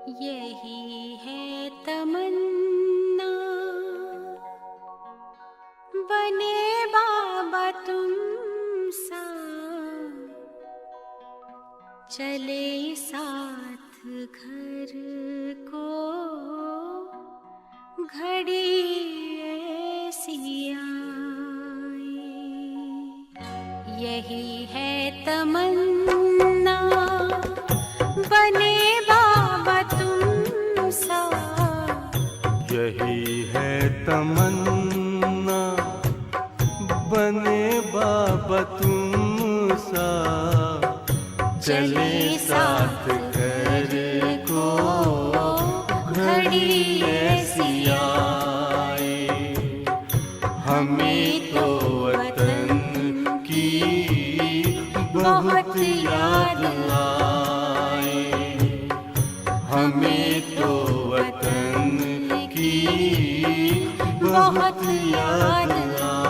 यही है तमन्ना, बने बाबा तुम सा, चले साथ घर को घड़ी ऐसी आए। यही है तमन्ना, बने बाबा तुम सा। यही है तमन्ना, बने बाबा तुम सा, चले साथ घर को घड़ी ऐसी आए। हमें तो वतन की बहुत याद आए, हमें तो वतन की बहुत याद आए।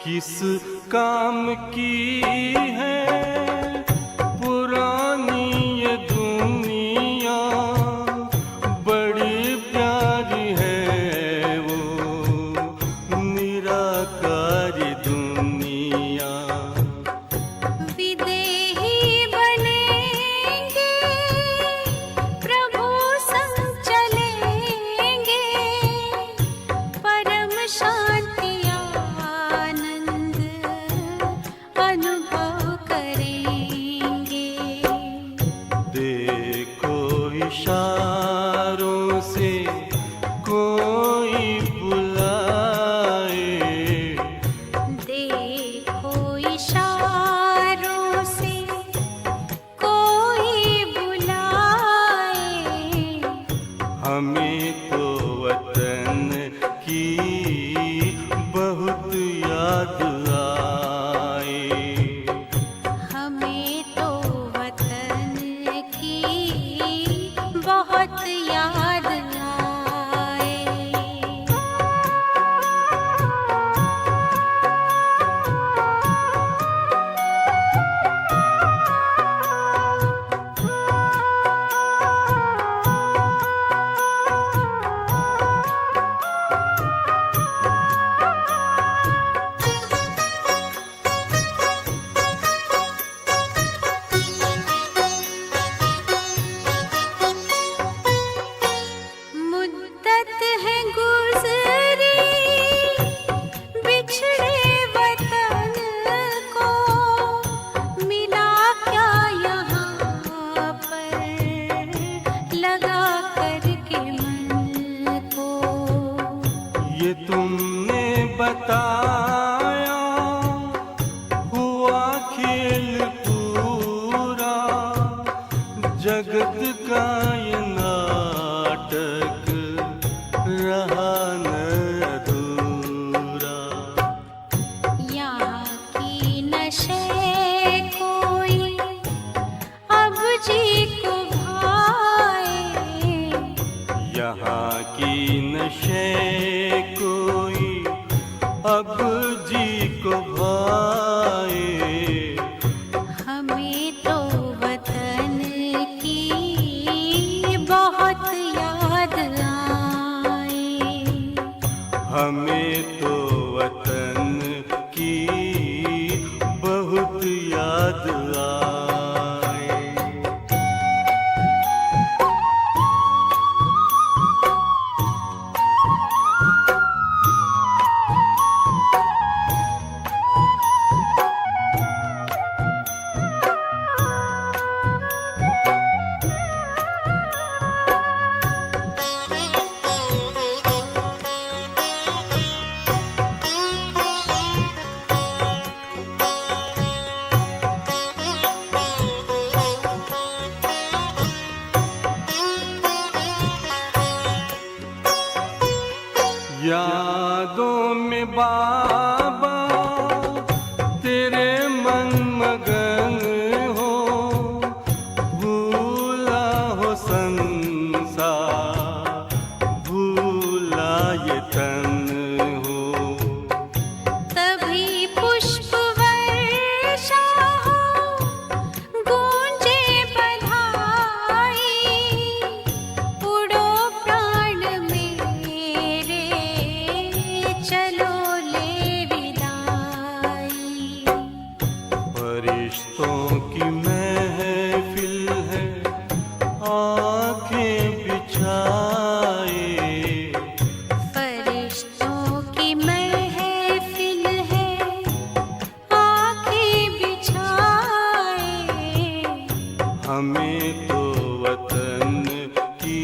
किस काम की है पुरानी ये दुनिया, बड़ी प्यारी है वो निराकारी दुनिया। विदेही बनेंगे, प्रभु संग चलेंगे, परम शांति अनुभव करेंगे। देखो इशारों से कोई बुलाए, देखो इशारों से कोई बुलाए। हमें तो वतन की बहुत याद आए, हमें तो वतन की बहुत याद आए। मुद्दत है गुज़री बिछड़े वतन को, मिला क्या यहाँ पर लगा करके मन को। ये तुमने बताया हुआ खेल पूरा, जगत का ये नाटक रहा न अधूरा। यहाँ की नशे कोई अब जी को भाए, यहाँ की नशे कोई अब जी को भाए। हमें तो वतन की बहुत याद आए। हमें तो वतन की बहुत याद आए। में बाबा तेरे मन मगन हो, भूला हो संसार, भूला ये तन हो। तभी पुष्प वर्षा हो, गूंजे बधाई, उड़ो प्राण मेरे, चलो ले विदाई। फरिश्तों की महफिल है, आंखें बिछाए, फरिश्तों की महफिल है, आंखें बिछाए। हमें तो वतन की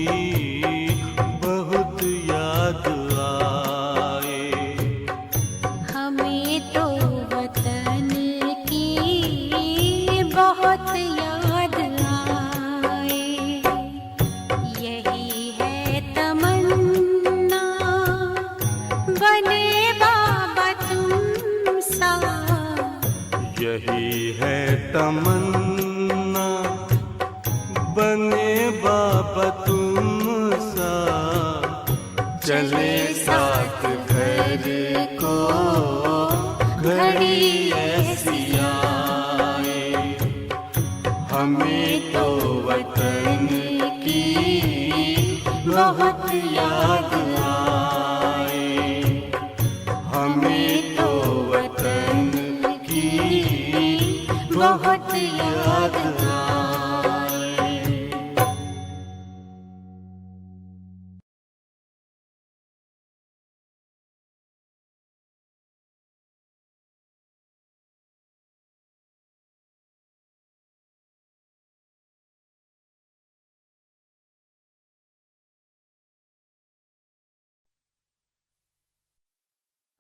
बहुत याद आए। हमें तो वतन की बहुत याद आए। यही है तमन्ना, बने बाबा तुम सा। यही है तमन्ना, बने बाबा तुम सा। चले साथ घर को घड़ी ऐसी आए, हमें तो वतन की बहुत याद आए। हमें तो वतन की बहुत याद आए।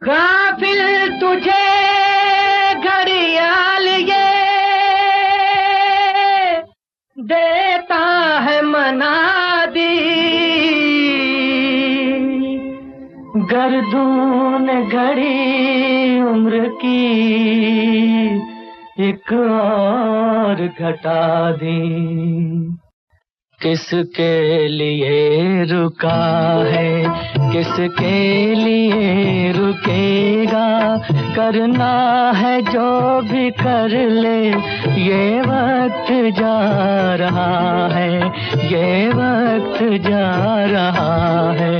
गाफिल तुझे घड़ियाल ये देता है मनादी, गर्दून घड़ी उम्र की एक और घटा दी। किसके लिए रुका है, किसके लिए रुकेगा, करना है जो भी कर ले, ये वक्त जा रहा है, ये वक्त जा रहा है।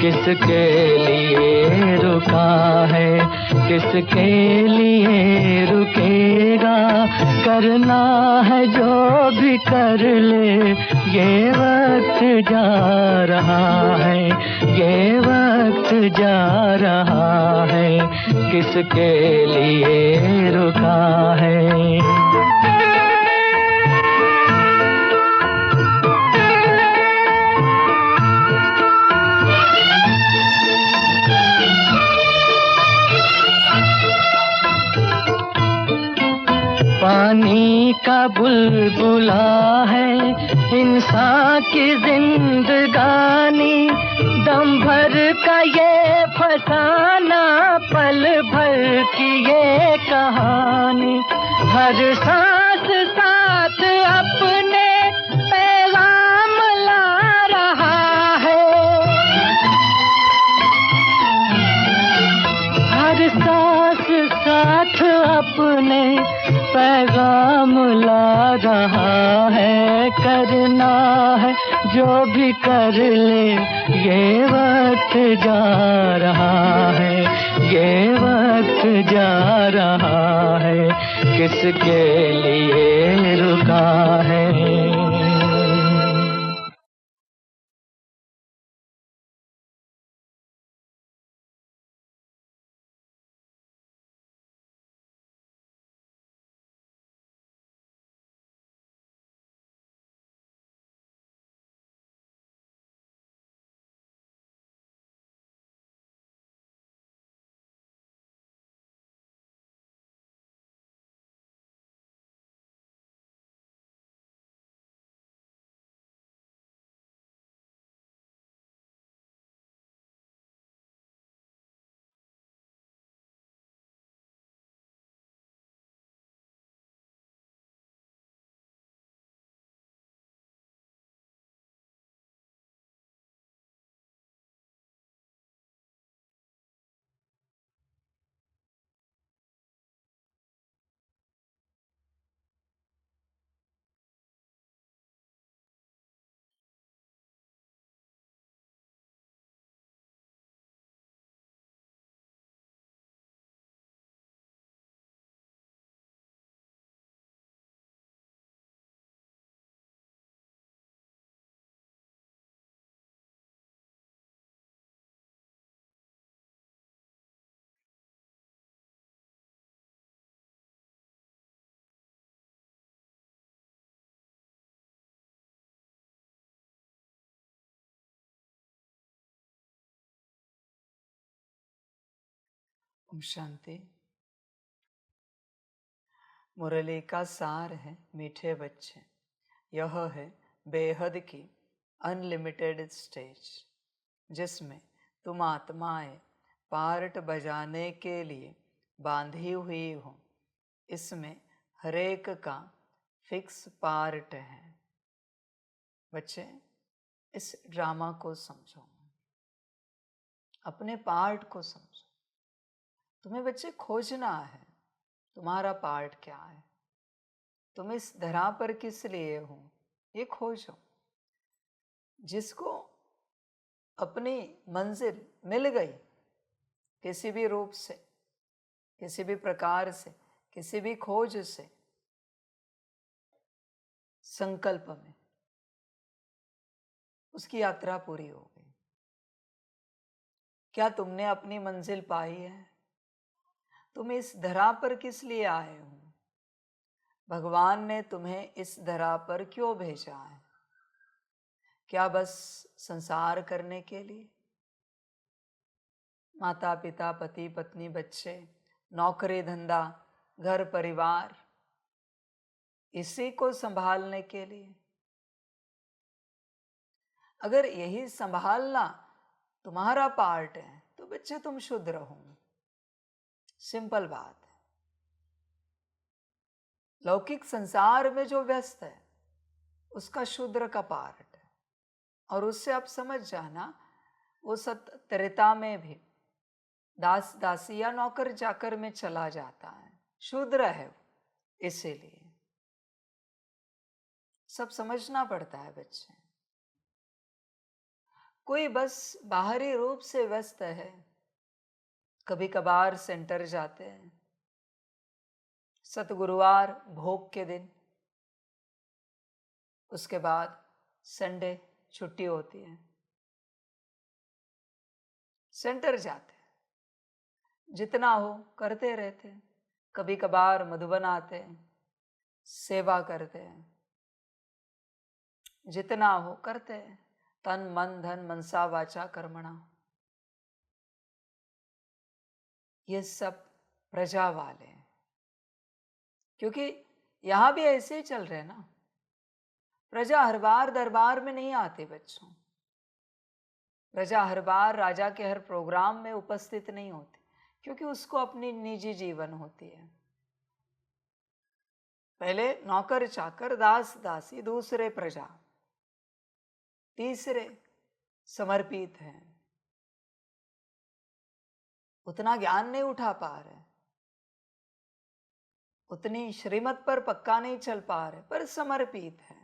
किसके लिए रुका है, किसके लिए रुकेगा, करना है जो भी कर ले, ये वक्त जा रहा है, ये वक्त जा रहा है। किसके लिए रुका है। पानी का बुलबुला है इंसान की जिंदगानी, दम भर का ये फसाना, पल भर की ये कहानी। हर सांस साथ अपने पैगाम ला रहा है, हर सांस साथ अपने पैगाम ला रहा है। करना है जो भी कर ले, ये वक्त जा रहा है, ये वक्त जा रहा है। किसके लिए रुका है। ओम शांति। मुरली का सार है मीठे बच्चे, यह है बेहद की अनलिमिटेड स्टेज जिसमें तुम आत्माएं पार्ट बजाने के लिए बांधी हुई हो। इसमें हर एक का फिक्स पार्ट है। बच्चे इस ड्रामा को समझो, अपने पार्ट को समझो। तुम्हें बच्चे खोजना है तुम्हारा पार्ट क्या है, तुम इस धरा पर किस लिए हो, ये खोजो। जिसको अपनी मंजिल मिल गई किसी भी रूप से, किसी भी प्रकार से, किसी भी खोज से, संकल्प में, उसकी यात्रा पूरी हो गई। क्या तुमने अपनी मंजिल पाई है? तुम इस धरा पर किस लिए आए हो? भगवान ने तुम्हें इस धरा पर क्यों भेजा है? क्या बस संसार करने के लिए? माता पिता, पति पत्नी, बच्चे, नौकरी धंधा, घर परिवार, इसी को संभालने के लिए? अगर यही संभालना तुम्हारा पार्ट है तो बच्चे तुम शुद्ध रहो। सिंपल बात है। लौकिक संसार में जो व्यस्त है उसका शूद्र का पार्ट है, और उससे आप समझ जाना वो त्रेता में भी दास दासी या नौकर चाकर में चला जाता है, शूद्र है वो। इसीलिए सब समझना पड़ता है बच्चे। कोई बस बाहरी रूप से व्यस्त है, कभी कभार सेंटर जाते हैं, सतगुरुवार भोग के दिन, उसके बाद संडे छुट्टी होती है, सेंटर जाते हैं, जितना हो करते रहते हैं। कभी कभार मधुबन आते हैं, सेवा करते हैं, जितना हो करते हैं, तन मन धन मनसा वाचा कर्मणा। ये सब प्रजा वाले हैं, क्योंकि यहां भी ऐसे ही चल रहे हैं ना। प्रजा हर बार दरबार में नहीं आती बच्चों, प्रजा हर बार राजा के हर प्रोग्राम में उपस्थित नहीं होती, क्योंकि उसको अपनी निजी जीवन होती है। पहले नौकर चाकर, दास दासी, दूसरे प्रजा, तीसरे समर्पित हैं। उतना ज्ञान नहीं उठा पा रहे, उतनी श्रीमत पर पक्का नहीं चल पा रहे, पर समर्पित है,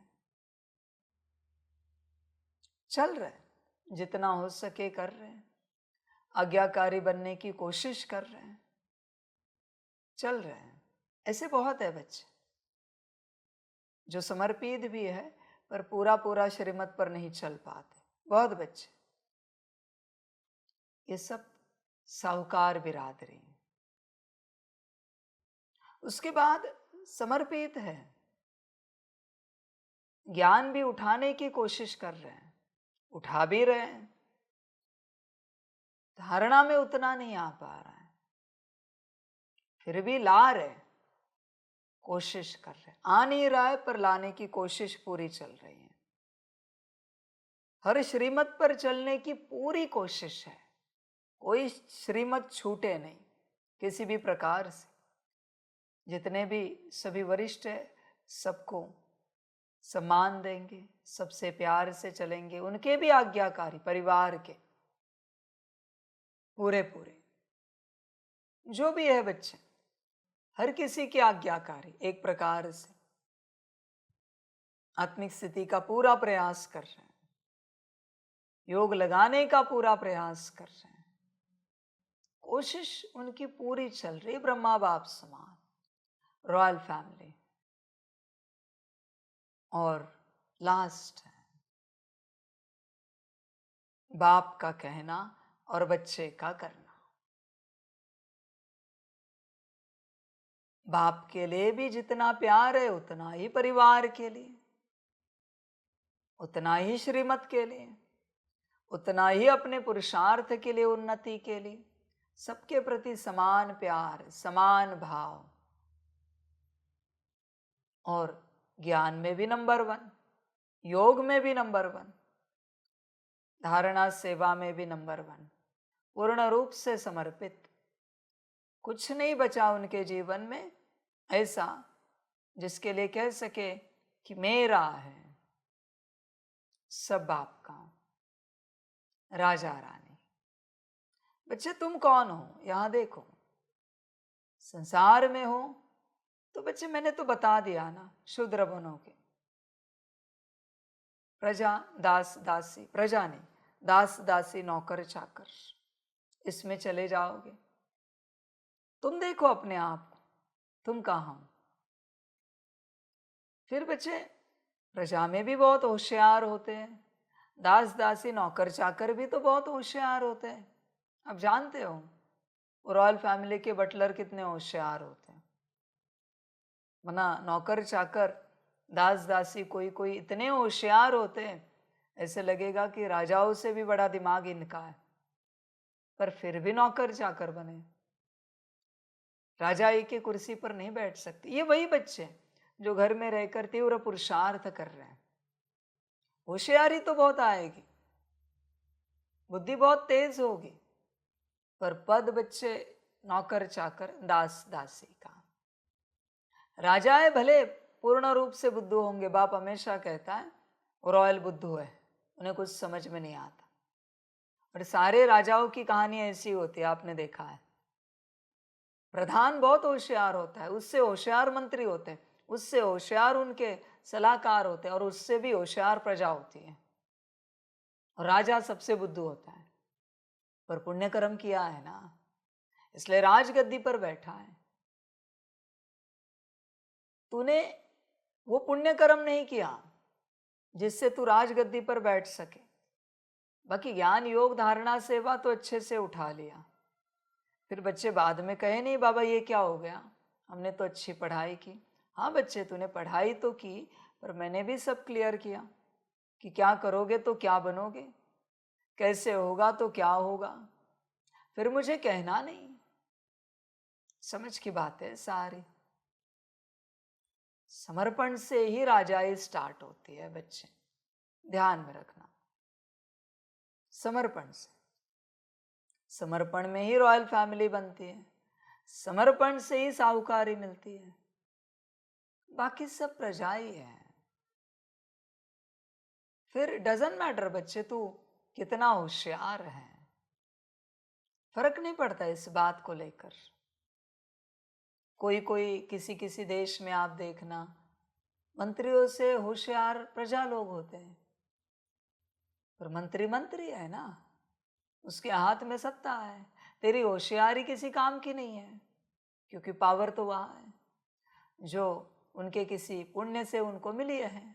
चल रहे, जितना हो सके कर रहे हैं, आज्ञाकारी बनने की कोशिश कर रहे हैं, चल रहे हैं। ऐसे बहुत है बच्चे जो समर्पित भी है पर पूरा पूरा श्रीमत पर नहीं चल पाते, बहुत बच्चे। ये सब साहूकार बिरादरी। उसके बाद समर्पित है, ज्ञान भी उठाने की कोशिश कर रहे हैं, उठा भी रहे हैं, धारणा में उतना नहीं आ पा रहा है, फिर भी ला रहे, कोशिश कर रहे। आ नहीं रहा है पर लाने की कोशिश पूरी चल रही है। हर श्रीमत पर चलने की पूरी कोशिश है, कोई श्रीमत छूटे नहीं किसी भी प्रकार से। जितने भी सभी वरिष्ठ है सबको सम्मान देंगे, सबसे प्यार से चलेंगे, उनके भी आज्ञाकारी, परिवार के पूरे पूरे जो भी है बच्चे, हर किसी के आज्ञाकारी एक प्रकार से आत्मिक स्थिति का पूरा प्रयास कर रहे हैं, योग लगाने का पूरा प्रयास कर रहे हैं, कोशिश उनकी पूरी चल रही। ब्रह्मा बाप समान रॉयल फैमिली। और लास्ट है बाप का कहना और बच्चे का करना। बाप के लिए भी जितना प्यार है उतना ही परिवार के लिए, उतना ही श्रीमत के लिए, उतना ही अपने पुरुषार्थ के लिए, उन्नति के लिए, सबके प्रति समान प्यार, समान भाव, और ज्ञान में भी नंबर 1, योग में भी नंबर 1, धारणा सेवा में भी नंबर 1, पूर्ण रूप से समर्पित। कुछ नहीं बचा उनके जीवन में ऐसा जिसके लिए कह सके कि मेरा है, सब आपका। राजा रानी, बच्चे तुम कौन हो यहां देखो। संसार में हो तो बच्चे मैंने तो बता दिया ना, शूद्र बनोगे, प्रजा दास दासी, प्रजा नहीं, दास दासी नौकर चाकर, इसमें चले जाओगे। तुम देखो अपने आप को, तुम कहाँ हो। फिर बच्चे प्रजा में भी बहुत होशियार होते हैं, दास दासी नौकर चाकर भी तो बहुत होशियार होते हैं। अब जानते हो रॉयल फैमिली के बटलर कितने होशियार होते हैं, वरना नौकर चाकर दास दासी कोई कोई इतने होशियार होते हैं, ऐसे लगेगा कि राजाओं से भी बड़ा दिमाग इनका है, पर फिर भी नौकर चाकर बने। राजा की कुर्सी पर नहीं बैठ सकते। ये वही बच्चे जो घर में रहकर तीव्र पुरुषार्थ कर रहे हैं। होशियारी तो बहुत आएगी, बुद्धि बहुत तेज होगी, पर पद बच्चे नौकर चाकर दास दासी का। राजा है भले पूर्ण रूप से बुद्धू होंगे, बाप हमेशा कहता है रॉयल बुद्धू है, उन्हें कुछ समझ में नहीं आता। और सारे राजाओं की कहानी ऐसी होती है, आपने देखा है। प्रधान बहुत होशियार होता है, उससे होशियार मंत्री होते हैं, उससे होशियार उनके सलाहकार होते हैं, और उससे भी होशियार प्रजा होती है। और राजा सबसे बुद्धू होता है, पर पुण्य कर्म किया है ना, इसलिए राजगद्दी पर बैठा है। तूने वो पुण्य कर्म नहीं किया जिससे तू राजगद्दी पर बैठ सके। बाकी ज्ञान योग धारणा सेवा तो अच्छे से उठा लिया। फिर बच्चे बाद में कहे नहीं बाबा ये क्या हो गया, हमने तो अच्छी पढ़ाई की। हाँ बच्चे, तूने पढ़ाई तो की, पर मैंने भी सब क्लियर किया कि क्या करोगे तो क्या बनोगे, कैसे होगा तो क्या होगा। फिर मुझे कहना नहीं। समझ की बात है सारी। समर्पण से ही राजाई स्टार्ट होती है बच्चे, ध्यान में रखना। समर्पण से, समर्पण में ही रॉयल फैमिली बनती है, समर्पण से ही साहूकारी मिलती है। बाकी सब प्रजा ही है। फिर डजंट मैटर बच्चे तू कितना होशियार है, फर्क नहीं पड़ता इस बात को लेकर। कोई कोई किसी किसी देश में आप देखना, मंत्रियों से होशियार प्रजा लोग होते हैं, पर मंत्री मंत्री है ना, उसके हाथ में सत्ता है। तेरी होशियारी किसी काम की नहीं है, क्योंकि पावर तो वहाँ है जो उनके किसी पुण्य से उनको मिली है।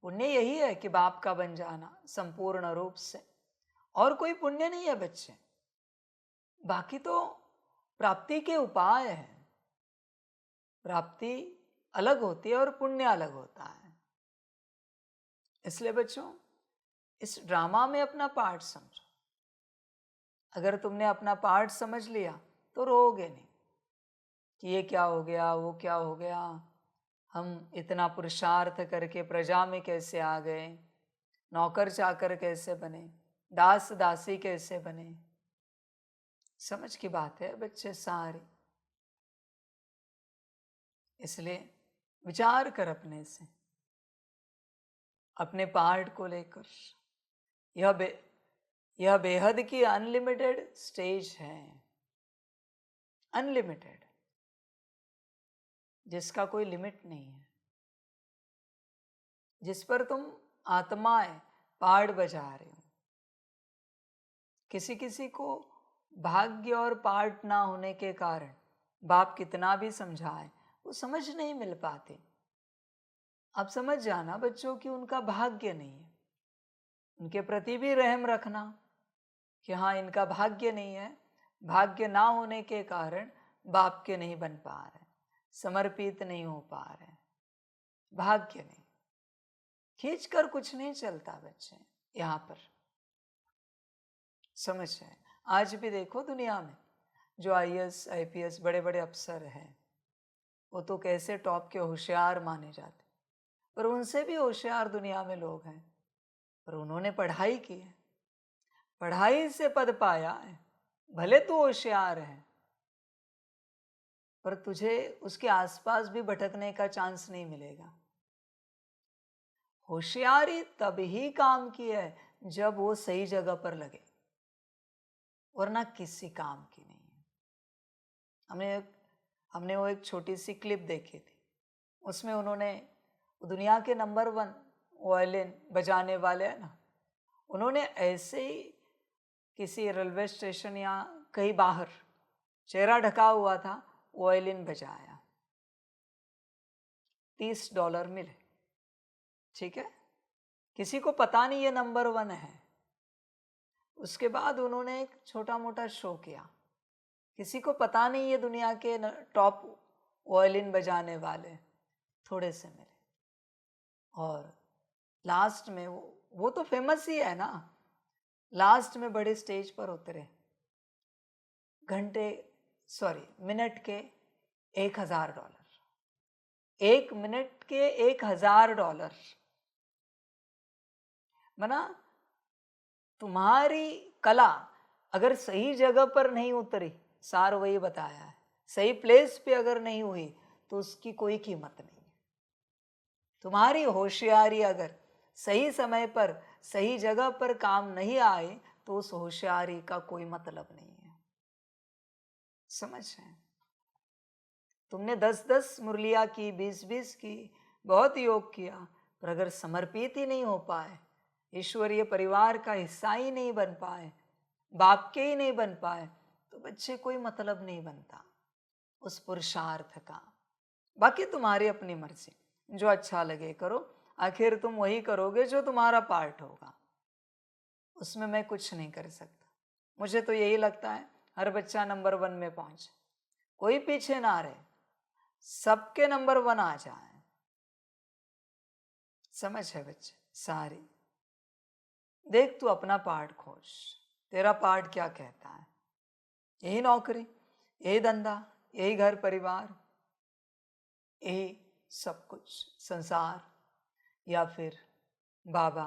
पुण्य यही है कि बाप का बन जाना संपूर्ण रूप से, और कोई पुण्य नहीं है बच्चे। बाकी तो प्राप्ति के उपाय हैं। प्राप्ति अलग होती है और पुण्य अलग होता है। इसलिए बच्चों इस ड्रामा में अपना पार्ट समझो। अगर तुमने अपना पार्ट समझ लिया तो रोओगे नहीं कि ये क्या हो गया, वो क्या हो गया, हम इतना पुरुषार्थ करके प्रजा में कैसे आ गए, नौकर चाकर कैसे बने, दास दासी कैसे बने। समझ की बात है बच्चे सारी। इसलिए विचार कर अपने से, अपने पार्ट को लेकर। यह बेहद की अनलिमिटेड स्टेज है, अनलिमिटेड, जिसका कोई लिमिट नहीं है, जिस पर तुम आत्माएं पार्ट बजा रहे हो। किसी किसी को भाग्य और पार्ट ना होने के कारण बाप कितना भी समझाए वो समझ नहीं मिल पाते। अब समझ जाना बच्चों कि उनका भाग्य नहीं है। उनके प्रति भी रहम रखना कि हाँ इनका भाग्य नहीं है, भाग्य ना होने के कारण बाप के नहीं बन पा रहे, समर्पित नहीं हो पा रहे। भाग्य नहीं, खींच कर कुछ नहीं चलता बच्चे। यहाँ पर समझ है, आज भी देखो दुनिया में जो आईएएस आईपीएस बड़े बड़े अफसर हैं, वो तो कैसे टॉप के होशियार माने जाते, पर उनसे भी होशियार दुनिया में लोग हैं, पर उन्होंने पढ़ाई की है, पढ़ाई से पद पाया है। भले तू होशियार है, पर तुझे उसके आसपास भी भटकने का चांस नहीं मिलेगा। होशियारी तब ही काम की है जब वो सही जगह पर लगे, वरना किसी काम की नहीं है। हमने वो एक छोटी सी क्लिप देखी थी, उसमें उन्होंने दुनिया के नंबर 1 वायलिन बजाने वाले हैं ना, उन्होंने ऐसे ही किसी रेलवे स्टेशन या कहीं बाहर चेहरा ढका हुआ था, वायलिन बजाया, $30 मिले। ठीक है, किसी को पता नहीं ये नंबर 1 है। उसके बाद उन्होंने एक छोटा मोटा शो किया, किसी को पता नहीं ये दुनिया के टॉप वायलिन बजाने वाले, थोड़े से मिले। और लास्ट में वो तो फेमस ही है ना, लास्ट में बड़े स्टेज पर उतरे, मिनट के $1000, 1 मिनट के $1000। मना तुम्हारी कला अगर सही जगह पर नहीं उतरी, सार वही बताया है, सही प्लेस पे अगर नहीं हुई तो उसकी कोई कीमत नहीं है। तुम्हारी होशियारी अगर सही समय पर सही जगह पर काम नहीं आए तो उस होशियारी का कोई मतलब नहीं है। समझ रहे हैं? तुमने 10-10 मुरलियाँ की, 20-20 की, बहुत योग किया, पर अगर समर्पित ही नहीं हो पाए, ईश्वरीय परिवार का हिस्सा ही नहीं बन पाए, बाप के ही नहीं बन पाए, तो बच्चे कोई मतलब नहीं बनता उस पुरुषार्थ का। बाकी तुम्हारी अपनी मर्जी, जो अच्छा लगे करो, आखिर तुम वही करोगे जो तुम्हारा पार्ट होगा, उसमें मैं कुछ नहीं कर सकता। मुझे तो यही लगता है हर बच्चा नंबर 1 में पहुंचे, कोई पीछे ना रहे, सबके नंबर 1 आ जाए। समझ है बच्चे? सारी देख, तू अपना पार्ट खोज, तेरा पार्ट क्या कहता है। यही नौकरी, यही धंधा, यही घर परिवार, यही सब कुछ संसार, या फिर बाबा,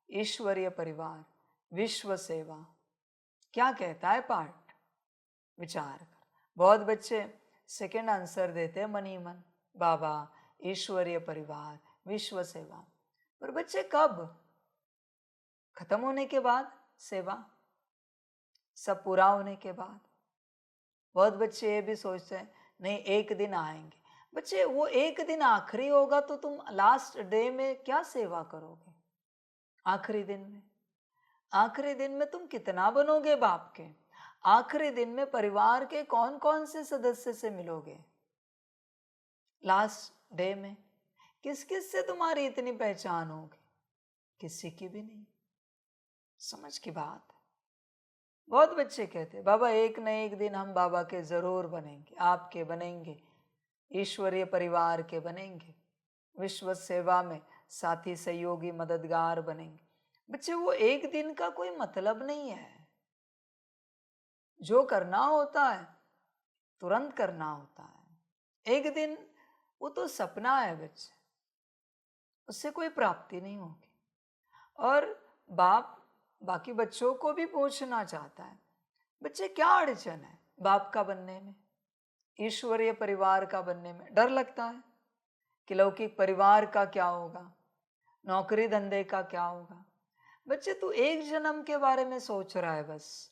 ईश्वरीय परिवार, विश्व सेवा, क्या कहता है पार्ट? विचार कर। बहुत बच्चे सेकंड आंसर देते मन ही मन, बाबा, ईश्वरीय परिवार, विश्व सेवा। पर बच्चे कब? खत्म होने के बाद सेवा, सब पूरा होने के बाद। बहुत बच्चे ये भी सोचते हैं नहीं एक दिन आएंगे। बच्चे वो एक दिन आखिरी होगा तो तुम लास्ट डे में क्या सेवा करोगे? आखिरी दिन में तुम कितना बनोगे बाप के? आखिरी दिन में परिवार के कौन कौन से सदस्य से मिलोगे? लास्ट डे में किस किस से तुम्हारी इतनी पहचान होगी? किसी की भी नहीं। समझ की बात। बहुत बच्चे कहते बाबा एक न एक दिन हम बाबा के जरूर बनेंगे, आपके बनेंगे, ईश्वरीय परिवार के बनेंगे, विश्व सेवा में साथी सहयोगी मददगार बनेंगे। बच्चे वो एक दिन का कोई मतलब नहीं है। जो करना होता है तुरंत करना होता है। एक दिन वो तो सपना है बच्चे, उससे कोई प्राप्ति नहीं होगी। और बाप बाकी बच्चों को भी पूछना चाहता है, बच्चे क्या अड़चन है बाप का बनने में, ईश्वरीय परिवार का बनने में? डर लगता है कि लौकिक परिवार का क्या होगा, नौकरी धंधे का क्या होगा? बच्चे तू एक जन्म के बारे में सोच रहा है, बस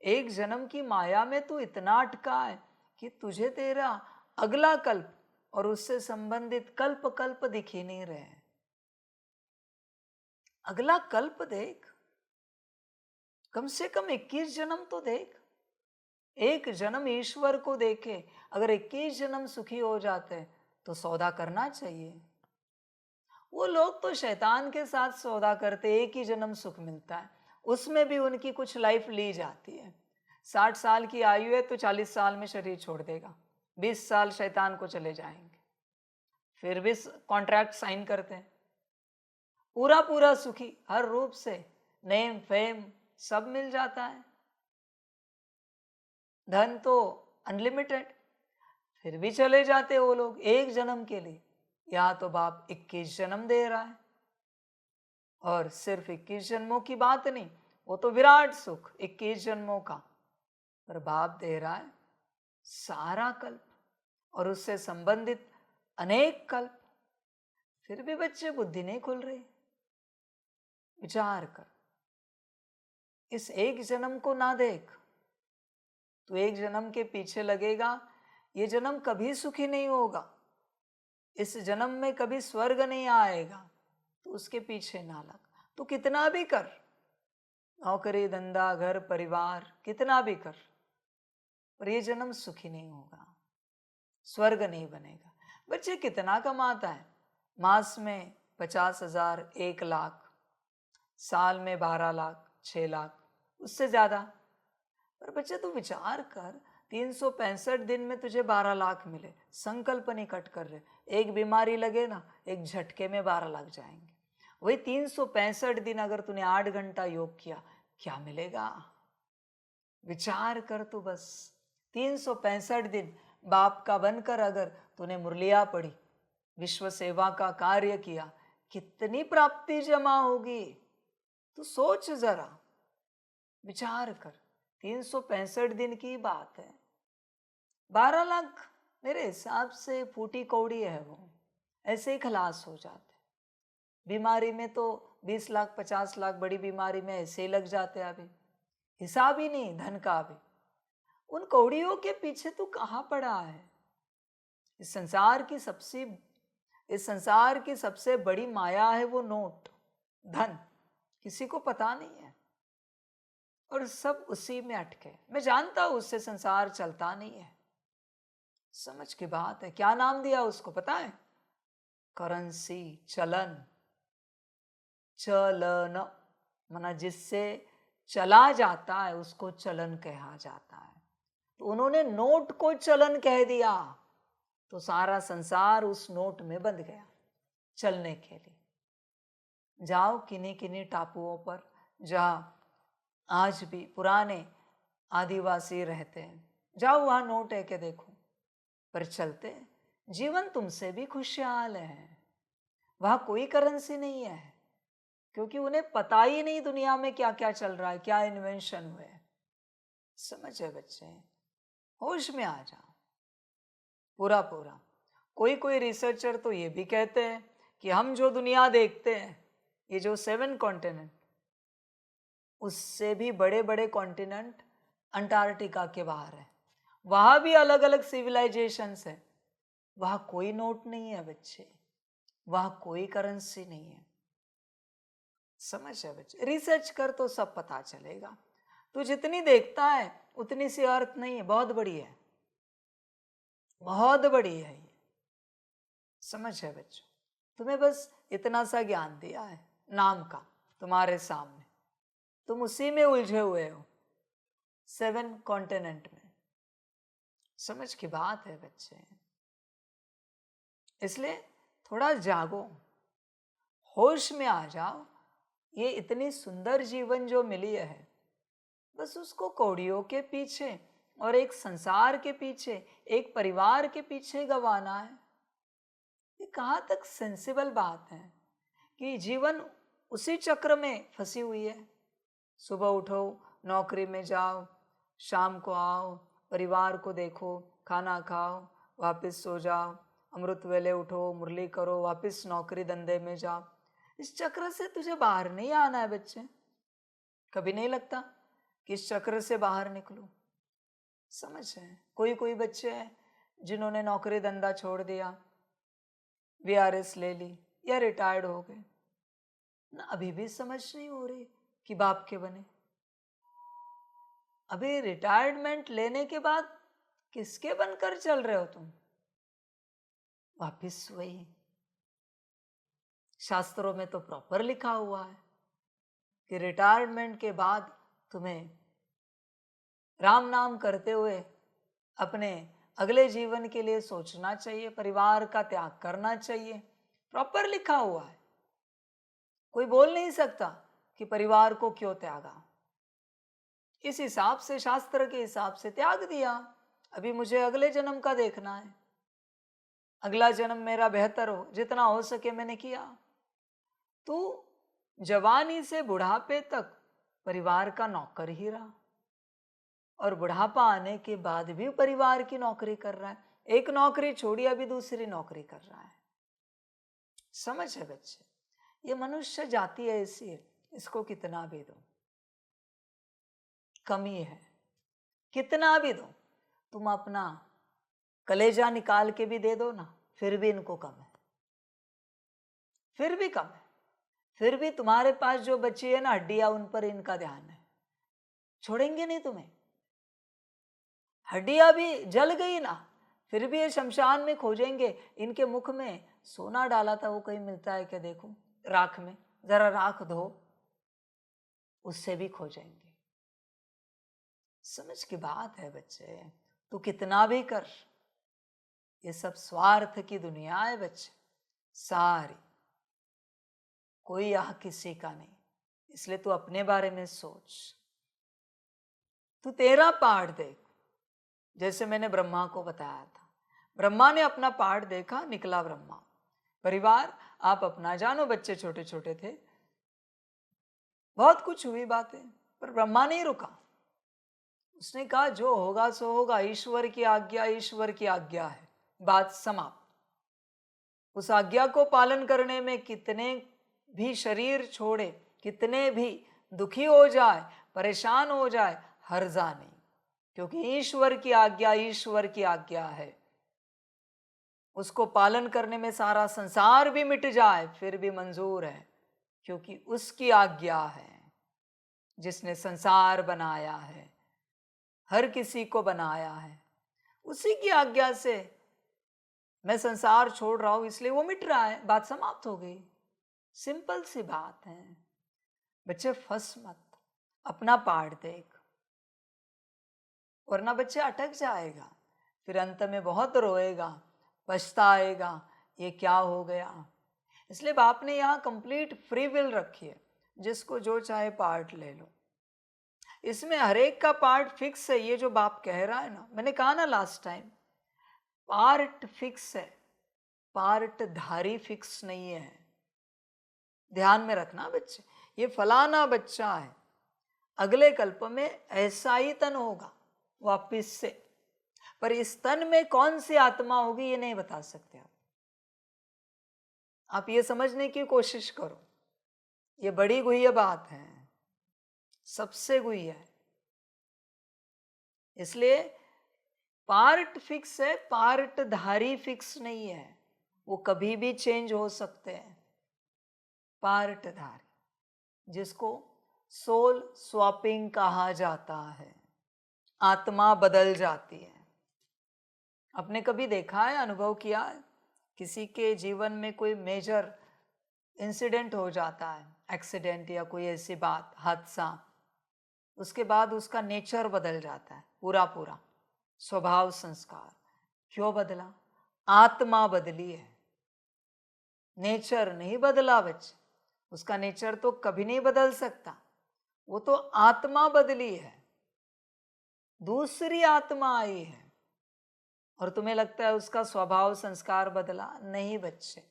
एक जन्म की माया में तू इतना अटका है कि तुझे तेरा अगला कल्प और उससे संबंधित कल्प कल्प दिख ही नहीं रहे। अगला कल्प देख, कम से कम 21 जन्म तो देख। एक जन्म ईश्वर को देखे, अगर 21 जन्म सुखी हो जाते तो सौदा करना चाहिए। वो लोग तो शैतान के साथ सौदा करते, एक ही जन्म सुख मिलता है, उसमें भी उनकी कुछ लाइफ ली जाती है। 60 साल की आयु है तो 40 साल में शरीर छोड़ देगा, 20 साल शैतान को चले जाएंगे, फिर भी कॉन्ट्रैक्ट साइन करते हैं। पूरा पूरा सुखी, हर रूप से नेम फेम सब मिल जाता है, धन तो अनलिमिटेड, फिर भी चले जाते वो लोग एक जन्म के लिए। यहाँ तो बाप 21 जन्म दे रहा है, और सिर्फ 21 जन्मों की बात नहीं, वो तो विराट सुख 21 जन्मों का, पर बाप दे रहा है सारा कल्प और उससे संबंधित अनेक कल्प। फिर भी बच्चे बुद्धि नहीं खुल रही। विचार कर, इस एक जन्म को ना देख, तो एक जन्म के पीछे लगेगा, ये जन्म कभी सुखी नहीं होगा, इस जन्म में कभी स्वर्ग नहीं आएगा, तो उसके पीछे ना लग। तो कितना भी कर, नौकरी धंधा घर परिवार कितना भी कर, पर ये जन्म सुखी नहीं होगा, स्वर्ग नहीं बनेगा। बच्चे कितना कमाता है? मास में 50,000, 1 लाख, साल में 12 लाख, 6 लाख, उससे ज्यादा। पर बच्चे तू विचार कर, 365 दिन में तुझे 12 लाख मिले, संकल्प नहीं कट कर रहे, एक बीमारी लगे ना, एक झटके में 12 लाख जाएंगे। वही 365 दिन अगर तूने 8 घंटा योग किया, क्या मिलेगा? विचार कर तू बस। 365 दिन बाप का बनकर अगर तूने मुरलिया पढ़ी, विश्व सेवा का कार्य किया, कितनी प्राप्ति जमा होगी? तू सोच जरा, विचार कर। 365 दिन की बात है, 12 लाख मेरे हिसाब से फूटी कौड़ी है, वो ऐसे ही खलास हो जाते। बीमारी में तो 20 लाख 50 लाख बड़ी बीमारी में ऐसे ही लग जाते, अभी हिसाब ही नहीं धन का भी। उन कौड़ियों के पीछे तू कहाँ पड़ा है? इस संसार की सबसे बड़ी माया है वो नोट, धन, किसी को पता नहीं है, और सब उसी में अटके। मैं जानता हूं उससे संसार चलता नहीं है, समझ की बात है। क्या नाम दिया उसको पता है? करेंसी, चलन। चलन माना जिससे चला जाता है उसको चलन कहा जाता है। तो उन्होंने नोट को चलन कह दिया, तो सारा संसार उस नोट में बंध गया चलने के लिए। जाओ किन्हीं किन्हीं टापुओं पर जहां आज भी पुराने आदिवासी रहते हैं, जाओ वहां नोट है के देखो, पर चलते जीवन तुमसे भी खुशहाल है। वहां कोई करेंसी नहीं है, क्योंकि उन्हें पता ही नहीं दुनिया में क्या क्या चल रहा है, क्या इन्वेंशन हुए। समझ है बच्चे? होश में आ जाओ पूरा पूरा। कोई रिसर्चर तो ये भी कहते हैं कि हम जो दुनिया देखते हैं, ये जो 7 कॉन्टिनेंट, उससे भी बड़े बड़े कॉन्टिनेंट अंटार्कटिका के बाहर है, वहां भी अलग अलग सिविलाइजेशंस है। वहां कोई नोट नहीं है बच्चे, वहां कोई करेंसी नहीं है। समझ है बच्चे? रिसर्च कर तो सब पता चलेगा। तू जितनी देखता है उतनी सी अर्थ नहीं है, बहुत बड़ी है, बहुत बड़ी है ये। समझ है बच्चों? तुम्हें बस इतना सा ज्ञान दिया है नाम का तुम्हारे सामने, तुम उसी में उलझे हुए हो 7 कॉन्टिनेंट में। समझ की बात है बच्चे? इसलिए थोड़ा जागो, होश में आ जाओ। ये इतनी सुंदर जीवन जो मिली है, बस उसको कौड़ियों के पीछे और एक संसार के पीछे, एक परिवार के पीछे गंवाना है। ये कहाँ तक सेंसिबल बात है कि जीवन उसी चक्र में फंसी हुई है। सुबह उठो, नौकरी में जाओ, शाम को आओ, परिवार को देखो, खाना खाओ, वापस सो जाओ, अमृत वेले उठो, मुरली करो, वापस नौकरी धंधे में जाओ। इस चक्र से तुझे बाहर नहीं आना है बच्चे। कभी नहीं लगता कि इस चक्र से बाहर निकलूं। समझ है? कोई बच्चे हैं जिन्होंने नौकरी धंधा छोड़ दिया, VRS ले ली या रिटायर्ड हो गए ना, अभी भी समझ नहीं हो रही कि बाप के बने। अभी रिटायरमेंट लेने के बाद किसके बनकर चल रहे हो तुम? वापिस वही। शास्त्रों में तो प्रॉपर लिखा हुआ है कि रिटायरमेंट के बाद तुम्हें राम नाम करते हुए अपने अगले जीवन के लिए सोचना चाहिए, परिवार का त्याग करना चाहिए। प्रॉपर लिखा हुआ है, कोई बोल नहीं सकता कि परिवार को क्यों त्यागा। इस हिसाब से, शास्त्र के हिसाब से त्याग दिया। अभी मुझे अगले जन्म का देखना है, अगला जन्म मेरा बेहतर हो, जितना हो सके मैंने किया। तो जवानी से बुढ़ापे तक परिवार का नौकर ही रहा, और बुढ़ापा आने के बाद भी परिवार की नौकरी कर रहा है। एक नौकरी छोड़ी, अभी दूसरी नौकरी कर रहा है। समझ है बच्चे, ये मनुष्य जाति ऐसी है, इसको कितना भी दो कमी है, कितना भी दो। तुम अपना कलेजा निकाल के भी दे दो ना, फिर भी इनको कम है, फिर भी कम है। फिर भी तुम्हारे पास जो बची है ना हड्डियां, उन पर इनका ध्यान है, छोड़ेंगे नहीं तुम्हें। हड्डियां भी जल गई ना, फिर भी ये शमशान में खोजेंगे। इनके मुख में सोना डाला था, वो कहीं मिलता है क्या, देखो राख में, जरा राख धो, उससे भी खोजेंगे। समझ की बात है बच्चे, तू कितना भी कर, ये सब स्वार्थ की दुनिया है बच्चे, सारी, कोई यहाँ किसी का नहीं। इसलिए तू अपने बारे में सोच, तू तेरा पाठ देख। जैसे मैंने ब्रह्मा को बताया था, ब्रह्मा ने अपना पाठ देखा, निकला ब्रह्मा। परिवार आप अपना जानो, बच्चे छोटे छोटे थे, बहुत कुछ हुई बातें, पर ब्रह्मा नहीं रुका। उसने कहा जो होगा सो होगा, ईश्वर की आज्ञा, ईश्वर की आज्ञा है, बात समाप्त। उस आज्ञा को पालन करने में कितने भी शरीर छोड़े, कितने भी दुखी हो जाए, परेशान हो जाए, हर्जा नहीं, क्योंकि ईश्वर की आज्ञा, ईश्वर की आज्ञा है। उसको पालन करने में सारा संसार भी मिट जाए फिर भी मंजूर है, क्योंकि उसकी आज्ञा है। जिसने संसार बनाया है, हर किसी को बनाया है, उसी की आज्ञा से मैं संसार छोड़ रहा हूं, इसलिए वो मिट रहा है, बात समाप्त हो गई। सिंपल सी बात है बच्चे, फंस मत, अपना पाठ देख, वरना बच्चे अटक जाएगा, फिर अंत में बहुत रोएगा, पछताएगा, ये क्या हो गया। इसलिए बाप ने यहाँ कंप्लीट फ्री विल रखी है, जिसको जो चाहे पार्ट ले लो। इसमें हर एक का पार्ट फिक्स है, ये जो बाप कह रहा है ना, मैंने कहा ना लास्ट टाइम, पार्ट फिक्स है, पार्ट धारी फिक्स नहीं है। ध्यान में रखना बच्चे, ये फलाना बच्चा है, अगले कल्प में ऐसा ही तन होगा वापिस से, पर इस तन में कौन सी आत्मा होगी ये नहीं बता सकते आप ये समझने की कोशिश करो, ये बड़ी गुह्य बात है, सबसे गुह्य है। इसलिए पार्ट फिक्स है, पार्ट धारी फिक्स नहीं है, वो कभी भी चेंज हो सकते हैं। पार्ट धारी, जिसको सोल स्वैपिंग कहा जाता है, आत्मा बदल जाती है। आपने कभी देखा है, अनुभव किया है, किसी के जीवन में कोई मेजर इंसिडेंट हो जाता है, एक्सीडेंट या कोई ऐसी बात, हादसा, उसके बाद उसका नेचर बदल जाता है, पूरा पूरा स्वभाव संस्कार। क्यों बदला? आत्मा बदली है, नेचर नहीं बदला बच्चे। उसका नेचर तो कभी नहीं बदल सकता, वो तो आत्मा बदली है, दूसरी आत्मा आई है। और तुम्हें लगता है उसका स्वभाव संस्कार बदला? नहीं बच्चे,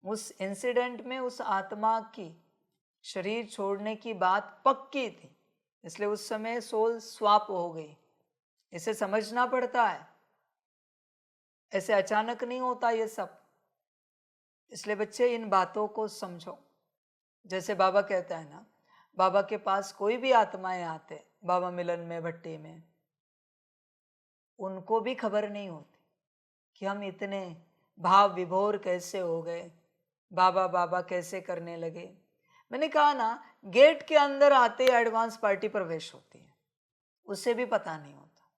उस इंसिडेंट में उस आत्मा की शरीर छोड़ने की बात पक्की थी, इसलिए उस समय सोल स्वाप हो गई। इसे समझना पड़ता है, ऐसे अचानक नहीं होता ये सब। इसलिए बच्चे इन बातों को समझो। जैसे बाबा कहता है ना, बाबा के पास कोई भी आत्माएं आते, बाबा मिलन में, भट्टी में, उनको भी खबर नहीं होती कि हम इतने भाव विभोर कैसे हो गए, बाबा बाबा कैसे करने लगे। मैंने कहा ना, गेट के अंदर आते एडवांस पार्टी प्रवेश होती है, उसे भी पता नहीं होता।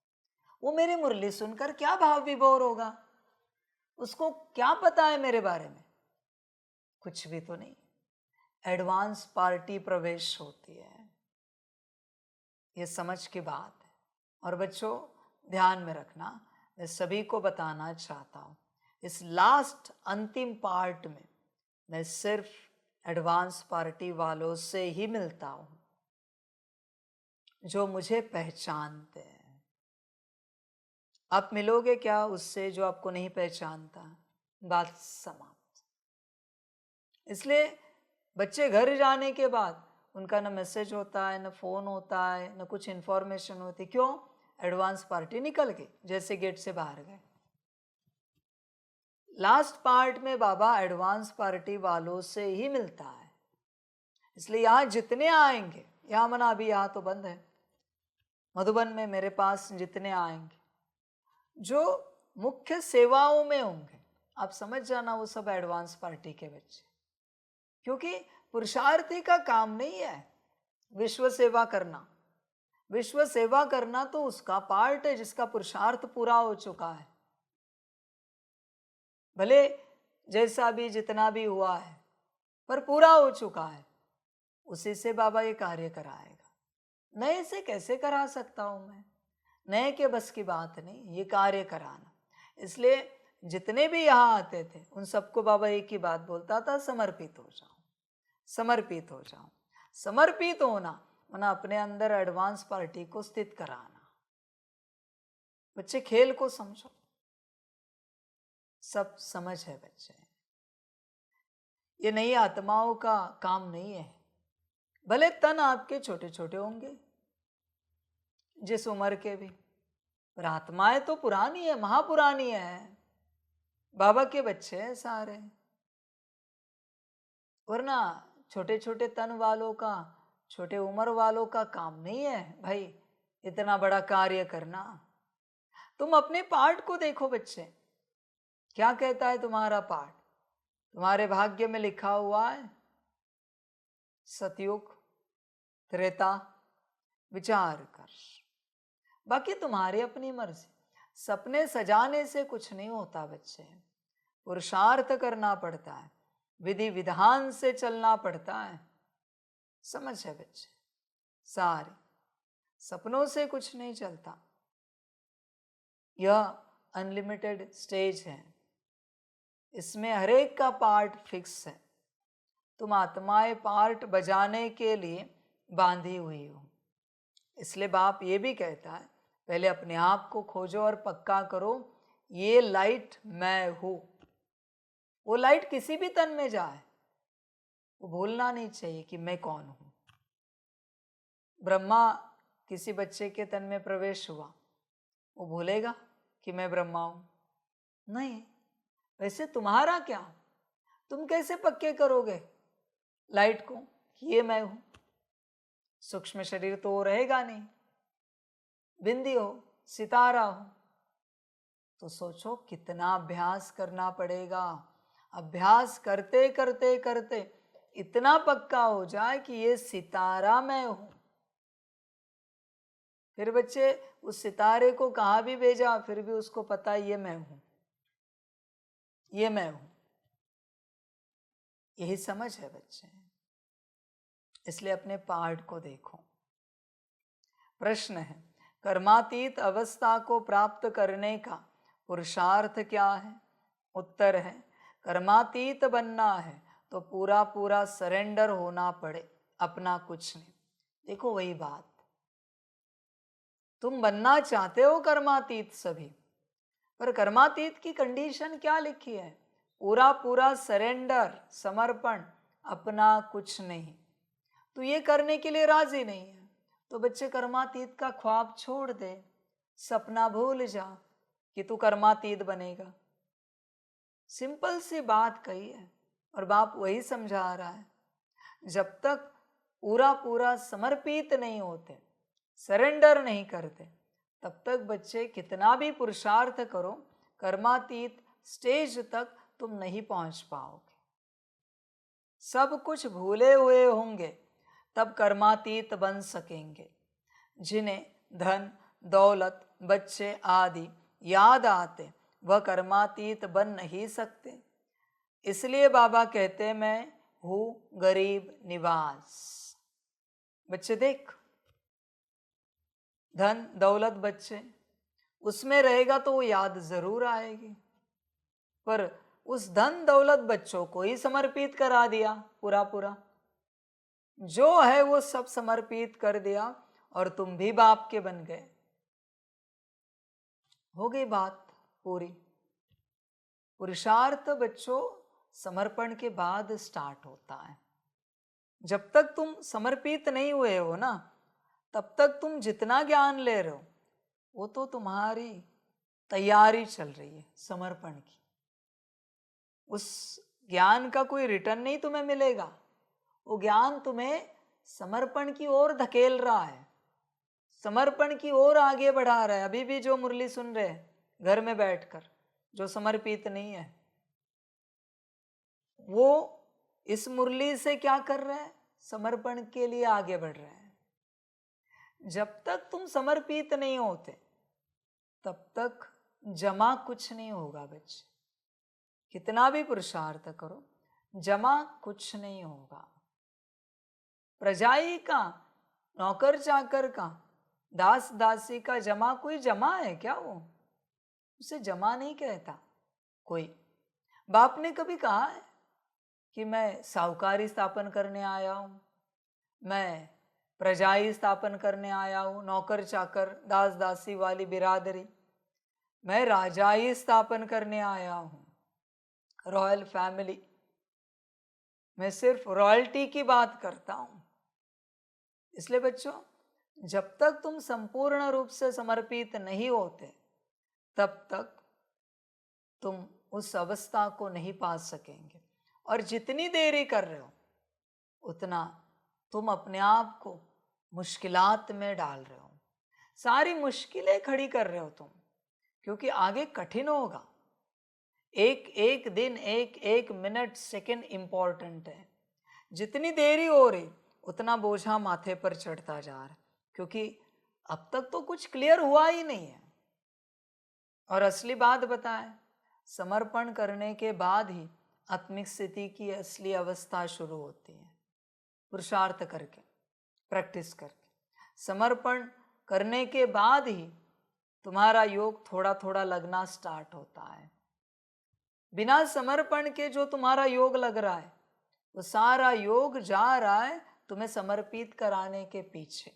वो मेरी मुरली सुनकर क्या भाव विभोर होगा, उसको क्या पता है मेरे बारे में? कुछ भी तो नहीं। एडवांस पार्टी प्रवेश होती है, ये समझ की बात है। और बच्चों ध्यान में रखना, मैं सभी को बताना चाहता हूँ, इस लास्ट अंतिम पार्ट में मैं सिर्फ एडवांस पार्टी वालों से ही मिलता हूँ। जो मुझे पहचानते हैं। आप मिलोगे क्या उससे जो आपको नहीं पहचानता? बात समाप्त। इसलिए बच्चे घर जाने के बाद उनका न मैसेज होता है, न फोन होता है, न कुछ इंफॉर्मेशन होती। क्यों? एडवांस पार्टी निकल गई, जैसे गेट से बाहर गए। लास्ट पार्ट में बाबा एडवांस पार्टी वालों से ही मिलता है। इसलिए यहां जितने आएंगे, यहां मना अभी यहां तो बंद है, मधुबन में मेरे पास जितने आएंगे जो मुख्य सेवाओं में होंगे, आप समझ जाना वो सब एडवांस पार्टी के बच्चे। क्योंकि पुरुषार्थी का काम नहीं है विश्व सेवा करना। विश्व सेवा करना तो उसका पार्ट है जिसका पुरुषार्थ पूरा हो चुका है। भले जैसा भी जितना भी हुआ है पर पूरा हो चुका है, उसी से बाबा ये कार्य कराएगा। नए से कैसे करा सकता हूं मैं? नए के बस की बात नहीं, ये कार्य कराना। इसलिए जितने भी यहाँ आते थे उन सबको बाबा एक ही बात बोलता था, समर्पित हो जाओ, समर्पित हो जाओ। समर्पित होना माना अपने अंदर एडवांस पार्टी को स्थित कराना। बच्चे खेल को समझो, सब समझ है बच्चे। ये नई आत्माओं का काम नहीं है। भले तन आपके छोटे छोटे होंगे जिस उम्र के भी, पर आत्माएं तो पुरानी है, महापुरानी है। बाबा के बच्चे हैं सारे। वरना छोटे छोटे तन वालों का, छोटे उम्र वालों का काम नहीं है भाई इतना बड़ा कार्य करना। तुम अपने पार्ट को देखो बच्चे, क्या कहता है तुम्हारा पार्ट? तुम्हारे भाग्य में लिखा हुआ है सतयुग, त्रेता, विचार कर। बाकी तुम्हारी अपनी मर्जी। सपने सजाने से कुछ नहीं होता बच्चे, पुरुषार्थ करना पड़ता है, विधि विधान से चलना पड़ता है। समझ है बच्चे? सारे सपनों से कुछ नहीं चलता। यह अनलिमिटेड स्टेज है, इसमें हर एक का पार्ट फिक्स है। तुम आत्माएं पार्ट बजाने के लिए बांधी हुई हो। इसलिए बाप ये भी कहता है पहले अपने आप को खोजो और पक्का करो, ये लाइट मैं हूं। वो लाइट किसी भी तन में जाए, वो भूलना नहीं चाहिए कि मैं कौन हूं। ब्रह्मा किसी बच्चे के तन में प्रवेश हुआ, वो भूलेगा कि मैं ब्रह्मा हूं? नहीं। वैसे तुम्हारा क्या? तुम कैसे पक्के करोगे लाइट को कि ये मैं हूं? सूक्ष्म शरीर तो रहेगा नहीं, बिंदी हो, सितारा हो। तो सोचो कितना अभ्यास करना पड़ेगा। अभ्यास करते करते करते इतना पक्का हो जाए कि ये सितारा मैं हूं। फिर बच्चे उस सितारे को कहां भी भेजा फिर भी उसको पता ये मैं हूं, ये मैं हूं। यही समझ है बच्चे। इसलिए अपने पार्ट को देखो। प्रश्न है, कर्मातीत अवस्था को प्राप्त करने का पुरुषार्थ क्या है? उत्तर है, कर्मातीत बनना है तो पूरा पूरा सरेंडर होना पड़े, अपना कुछ नहीं। देखो वही बात, तुम बनना चाहते हो कर्मातीत सभी, पर कर्मातीत की कंडीशन क्या लिखी है? पूरा पूरा सरेंडर, समर्पण, अपना कुछ नहीं। तो ये करने के लिए राजी नहीं है तो बच्चे कर्मातीत का ख्वाब छोड़ दे, सपना भूल जा कि तू कर्मातीत बनेगा। सिंपल सी बात कही है और बाप वही समझा रहा है। जब तक पूरा पूरा समर्पित नहीं होते, सरेंडर नहीं करते, तब तक बच्चे कितना भी पुरुषार्थ करो, कर्मातीत स्टेज तक तुम नहीं पहुंच पाओगे। सब कुछ भूले हुए होंगे तब कर्मातीत बन सकेंगे। जिन्हें धन, दौलत, बच्चे आदि याद आते वह कर्मातीत बन नहीं सकते। इसलिए बाबा कहते मैं हूं गरीब निवास। बच्चे देख, धन, दौलत, बच्चे उसमें रहेगा तो वो याद जरूर आएगी, पर उस धन, दौलत, बच्चों को ही समर्पित करा दिया पूरा पूरा। जो है वो सब समर्पित कर दिया और तुम भी बाप के बन गए। हो गई बात पूरी। पुरुषार्थ बच्चों समर्पण के बाद स्टार्ट होता है। जब तक तुम समर्पित नहीं हुए हो ना, तब तक तुम जितना ज्ञान ले रहे हो वो तो तुम्हारी तैयारी चल रही है समर्पण की। उस ज्ञान का कोई रिटर्न नहीं तुम्हें मिलेगा। वो ज्ञान तुम्हें समर्पण की ओर धकेल रहा है, समर्पण की ओर आगे बढ़ा रहा है। अभी भी जो मुरली सुन रहे हैं घर में बैठकर, जो समर्पित नहीं है, वो इस मुरली से क्या कर रहे हैं? समर्पण के लिए आगे बढ़ रहे हैं। जब तक तुम समर्पित नहीं होते तब तक जमा कुछ नहीं होगा बच्चे। कितना भी पुरुषार्थ करो, जमा कुछ नहीं होगा। प्रजाई का, नौकर चाकर का, दास दासी का जमा कोई जमा है क्या? वो उसे जमा नहीं कहता कोई। बाप ने कभी कहा है कि मैं साहूकारी स्थापन करने आया हूं, मैं प्रजाई स्थापन करने आया हूं, नौकर चाकर दास दासी वाली बिरादरी, मैं राजाई स्थापन करने आया हूं, रॉयल फैमिली। मैं सिर्फ रॉयल्टी की बात करता हूं। इसलिए बच्चों, जब तक तुम संपूर्ण रूप से समर्पित नहीं होते तब तक तुम उस अवस्था को नहीं पा सकेंगे। और जितनी देरी कर रहे हो उतना तुम अपने आप को मुश्किलात में डाल रहे हो। सारी मुश्किलें खड़ी कर रहे हो तुम, क्योंकि आगे कठिन होगा। एक एक दिन, एक एक मिनट, सेकंड इंपॉर्टेंट है। जितनी देरी हो रही उतना बोझा माथे पर चढ़ता जा रहा है, क्योंकि अब तक तो कुछ क्लियर हुआ ही नहीं है। और असली बात बताएं, समर्पण करने के बाद ही आत्मिक स्थिति की असली अवस्था शुरू होती है। पुरुषार्थ करके, प्रैक्टिस करके, समर्पण करने के बाद ही तुम्हारा योग थोड़ा थोड़ा लगना स्टार्ट होता है। बिना समर्पण के जो तुम्हारा योग लग रहा है वो सारा योग जा रहा है तुम्हें समर्पित कराने के पीछे,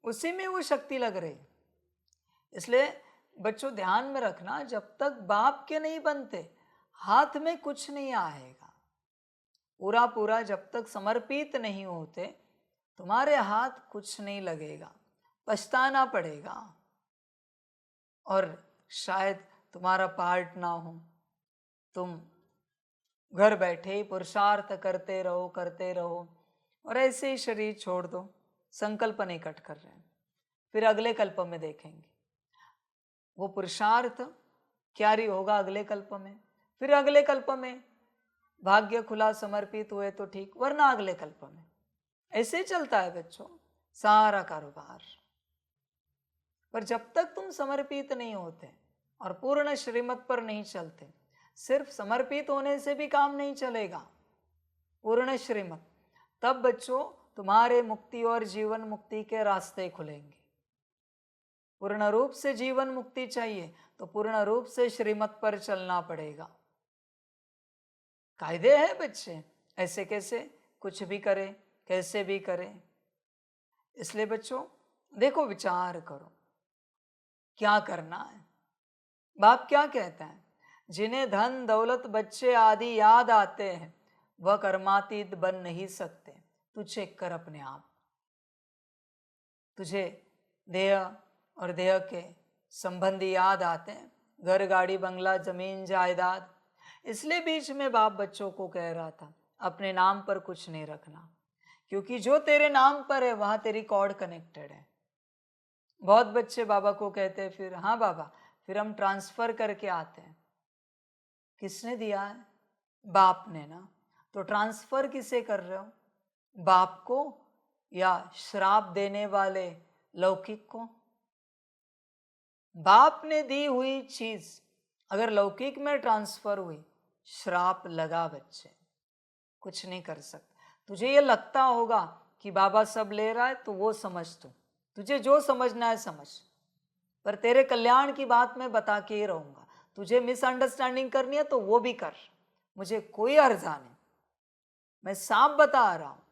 उसी में वो शक्ति लग रही। इसलिए बच्चों ध्यान में रखना, जब तक बाप के नहीं बनते हाथ में कुछ नहीं आएगा। पूरा पूरा जब तक समर्पित नहीं होते तुम्हारे हाथ कुछ नहीं लगेगा, पछताना पड़ेगा। और शायद तुम्हारा पार्ट ना हो, तुम घर बैठे ही पुरुषार्थ करते रहो और ऐसे ही शरीर छोड़ दो। संकल्प नहीं कट कर रहे हैं, फिर अगले कल्प में देखेंगे वो पुरुषार्थ क्या ही होगा अगले कल्प में। फिर अगले कल्प में भाग्य खुला, समर्पित हुए तो ठीक, वरना अगले कल्प में। ऐसे चलता है बच्चों सारा कारोबार। पर जब तक तुम समर्पित नहीं होते और पूर्ण श्रीमत पर नहीं चलते, सिर्फ समर्पित होने से भी काम नहीं चलेगा। पूर्ण श्रीमत, तब बच्चों तुम्हारे मुक्ति और जीवन मुक्ति के रास्ते खुलेंगे। पूर्ण रूप से जीवन मुक्ति चाहिए तो पूर्ण रूप से श्रीमत पर चलना पड़ेगा। कायदे हैं बच्चे, ऐसे कैसे कुछ भी करे, कैसे भी करे। इसलिए बच्चों देखो, विचार करो क्या करना है। बाप क्या कहता है? जिन्हें धन दौलत बच्चे आदि याद आते हैं वह कर्मातीत बन नहीं सकते। तू चेक कर अपने आप। तुझे देह और देह के संबंधी याद आते हैं, घर गाड़ी बंगला जमीन जायदाद। इसलिए बीच में बाप बच्चों को कह रहा था अपने नाम पर कुछ नहीं रखना, क्योंकि जो तेरे नाम पर है वहां तेरी कॉर्ड कनेक्टेड है। बहुत बच्चे बाबा को कहते हैं फिर, हाँ बाबा फिर हम ट्रांसफर करके आते हैं। किसने दिया है? बाप ने ना। तो ट्रांसफर किसे कर रहे हो? बाप को या श्राप देने वाले लौकिक को? बाप ने दी हुई चीज अगर लौकिक में ट्रांसफर हुई, श्राप लगा बच्चे, कुछ नहीं कर सकते। तुझे ये लगता होगा कि बाबा सब ले रहा है तो वो समझ, तुझे जो समझना है समझ, पर तेरे कल्याण की बात मैं बता के ही रहूंगा। तुझे मिसअंडरस्टैंडिंग करनी है तो वो भी कर, मुझे कोई अर्जा नहीं। मैं साफ बता रहा हूं,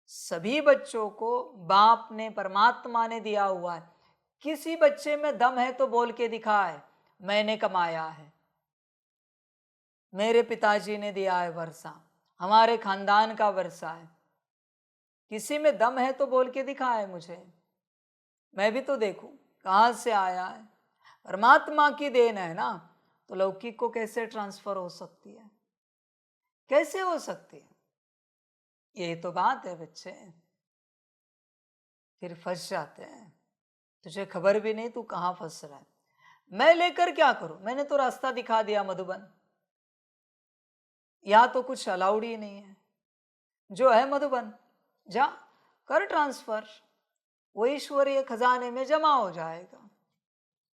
सभी बच्चों को बाप ने, परमात्मा ने दिया हुआ है। किसी बच्चे में दम है तो बोल के दिखाए, मैंने कमाया है, मेरे पिताजी ने दिया है वर्षा, हमारे खानदान का वर्षा है। किसी में दम है तो बोल के दिखाए मुझे, मैं भी तो देखूं कहाँ से आया है। परमात्मा की देन है ना, तो लौकिक को कैसे ट्रांसफर हो सकती है, कैसे हो सकती है? यही तो बात है बच्चे, फिर फंस जाते हैं। तुझे खबर भी नहीं तू कहाँ फंस रहा है। मैं लेकर क्या करूं? मैंने तो रास्ता दिखा दिया मधुबन, या तो कुछ अलाउड ही नहीं है। जो है मधुबन, जा कर ट्रांसफर, वो ईश्वरीय खजाने में जमा हो जाएगा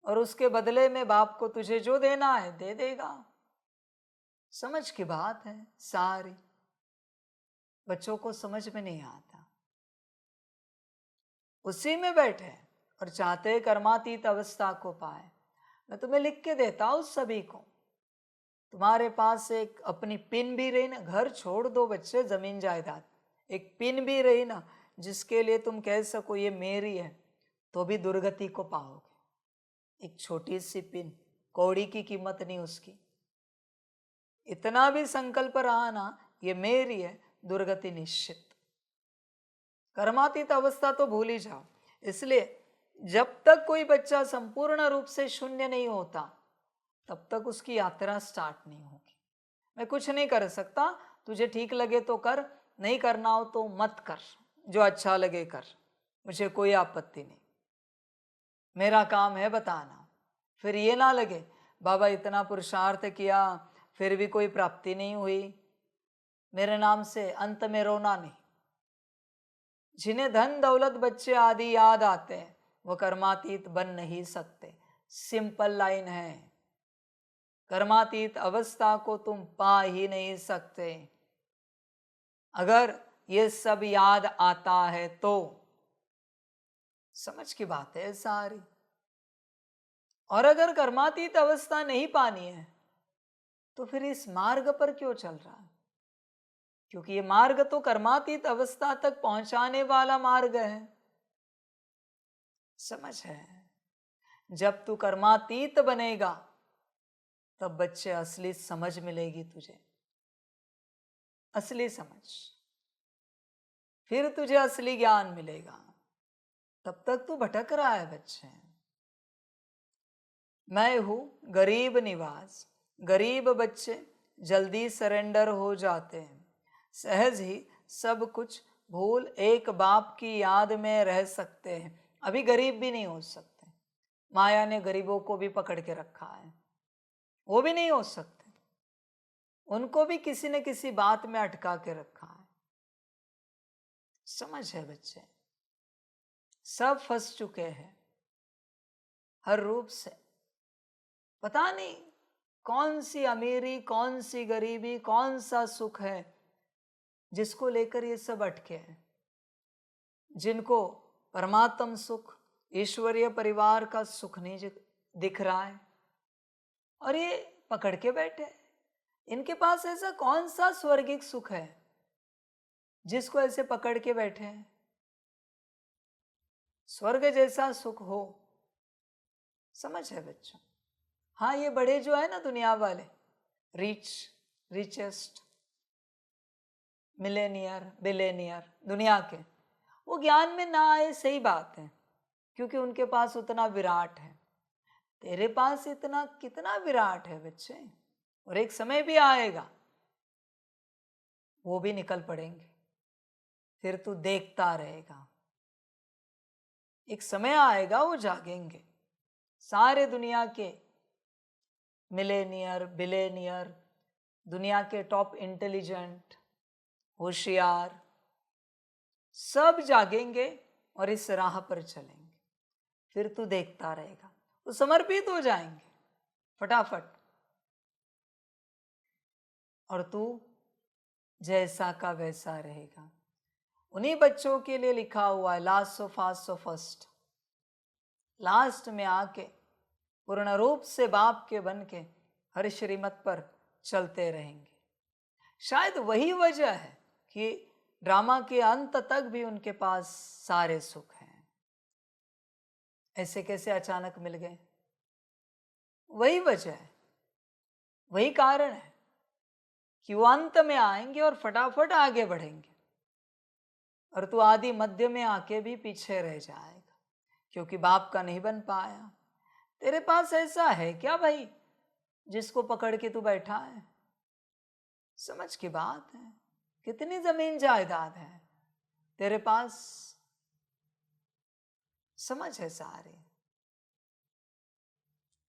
और उसके बदले में बाप को तुझे जो देना है दे देगा। समझ की बात है सारी, बच्चों को समझ में नहीं आता, उसी में बैठे और चाहते कर्मातीत अवस्था को पाए। मैं तुम्हें लिख के देता हूं सभी को, तुम्हारे पास एक अपनी पिन भी रही ना, घर छोड़ दो बच्चे, जमीन जायदाद, एक पिन भी रही ना जिसके लिए तुम कह सको ये मेरी है, तो भी दुर्गति को पाओगे। एक छोटी सी पिन, कौड़ी की कीमत नहीं उसकी। इतना भी संकल्प रहा ना ये मेरी है, दुर्गति निश्चित। कर्मातीत अवस्था तो भूल ही जाओ। इसलिए जब तक कोई बच्चा संपूर्ण रूप से शून्य नहीं होता तब तक उसकी यात्रा स्टार्ट नहीं होगी। मैं कुछ नहीं कर सकता, तुझे ठीक लगे तो कर, नहीं करना हो तो मत कर, जो अच्छा लगे कर, मुझे कोई आपत्ति नहीं। मेरा काम है बताना। फिर ये ना लगे बाबा इतना पुरुषार्थ किया फिर भी कोई प्राप्ति नहीं हुई, मेरे नाम से अंत में रोना नहीं। जिन्हें धन दौलत बच्चे आदि याद आते हैं वो कर्मातीत बन नहीं सकते। सिंपल लाइन है, कर्मातीत अवस्था को तुम पा ही नहीं सकते अगर ये सब याद आता है तो। समझ की बात है सारी। और अगर कर्मातीत अवस्था नहीं पानी है तो फिर इस मार्ग पर क्यों चल रहा है? क्योंकि ये मार्ग तो कर्मातीत अवस्था तक पहुंचाने वाला मार्ग है। समझ है? जब तू कर्मातीत बनेगा तब बच्चे असली समझ मिलेगी तुझे, असली समझ, फिर तुझे असली ज्ञान मिलेगा। तब तक तू भटक रहा है बच्चे। मैं हूं गरीब निवास, गरीब बच्चे जल्दी सरेंडर हो जाते हैं, सहज ही सब कुछ भूल एक बाप की याद में रह सकते हैं। अभी गरीब भी नहीं हो सकते, माया ने गरीबों को भी पकड़ के रखा है, वो भी नहीं हो सकते, उनको भी किसी न किसी बात में अटका के रखा है। समझ है बच्चे? सब फंस चुके हैं हर रूप से। पता नहीं कौन सी अमीरी, कौन सी गरीबी, कौन सा सुख है जिसको लेकर ये सब अटके हैं। जिनको परमात्म सुख, ईश्वरीय परिवार का सुख नहीं दिख रहा है और ये पकड़ के बैठे। इनके पास ऐसा कौन सा स्वर्गिक सुख है जिसको ऐसे पकड़ के बैठे हैं? स्वर्ग जैसा सुख हो। समझ है बच्चों? हाँ, ये बड़े जो है ना दुनिया वाले, रिचेस्ट, मिलेनियर, बिलेनियर दुनिया के, वो ज्ञान में ना आए, सही बात है, क्योंकि उनके पास उतना विराट है। तेरे पास इतना कितना विराट है बच्चे, और एक समय भी आएगा वो भी निकल पड़ेंगे, फिर तू देखता रहेगा। एक समय आएगा वो जागेंगे, सारे दुनिया के मिलेनियर, बिलेनियर, दुनिया के टॉप इंटेलिजेंट, होशियार, सब जागेंगे और इस राह पर चलेंगे। फिर तू देखता रहेगा, वो समर्पित हो जाएंगे फटाफट, और तू जैसा का वैसा रहेगा। उन्हीं बच्चों के लिए लिखा हुआ है last so fast so first. Last में आके पूर्ण रूप से बाप के बन के हर श्रीमत पर चलते रहेंगे। शायद वही वजह है कि ड्रामा के अंत तक भी उनके पास सारे सुख हैं। ऐसे कैसे अचानक मिल गए? वही वजह है, वही कारण है कि वो अंत में आएंगे और फटाफट आगे बढ़ेंगे, और तू आदि मध्य में आके भी पीछे रह जाएगा, क्योंकि बाप का नहीं बन पाया। तेरे पास ऐसा है क्या भाई जिसको पकड़ के तू बैठा है? समझ की बात है। कितनी जमीन जायदाद है तेरे पास, समझ है सारी।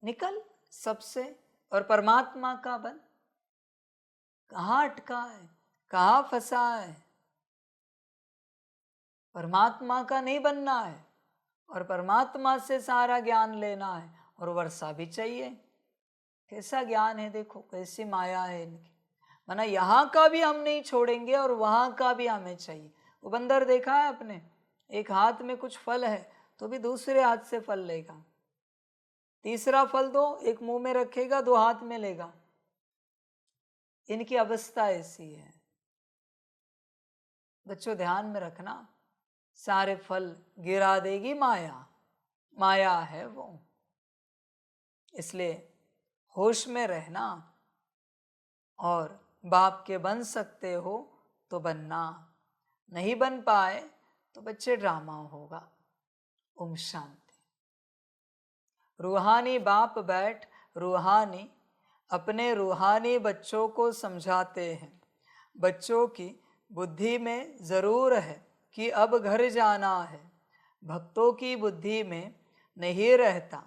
निकल सबसे और परमात्मा का बन। कहाँ अटका है, कहाँ फंसा है? परमात्मा का नहीं बनना है और परमात्मा से सारा ज्ञान लेना है, और वर्षा भी चाहिए। कैसा ज्ञान है देखो, कैसी माया है इनकी। माना यहाँ का भी हम नहीं छोड़ेंगे और वहाँ का भी हमें चाहिए। वो बंदर देखा है अपने, एक हाथ में कुछ फल है तो भी दूसरे हाथ से फल लेगा, तीसरा फल दो, एक मुंह में रखेगा, दो हाथ में लेगा। इनकी अवस्था ऐसी है। बच्चों ध्यान में रखना, सारे फल गिरा देगी माया, माया है वो। इसलिए होश में रहना, और बाप के बन सकते हो तो बनना, नहीं बन पाए तो बच्चे ड्रामा होगा। ओम शांति। रूहानी बाप बैठ रूहानी अपने रूहानी बच्चों को समझाते हैं। बच्चों की बुद्धि में जरूर है कि अब घर जाना है, भक्तों की बुद्धि में नहीं रहता।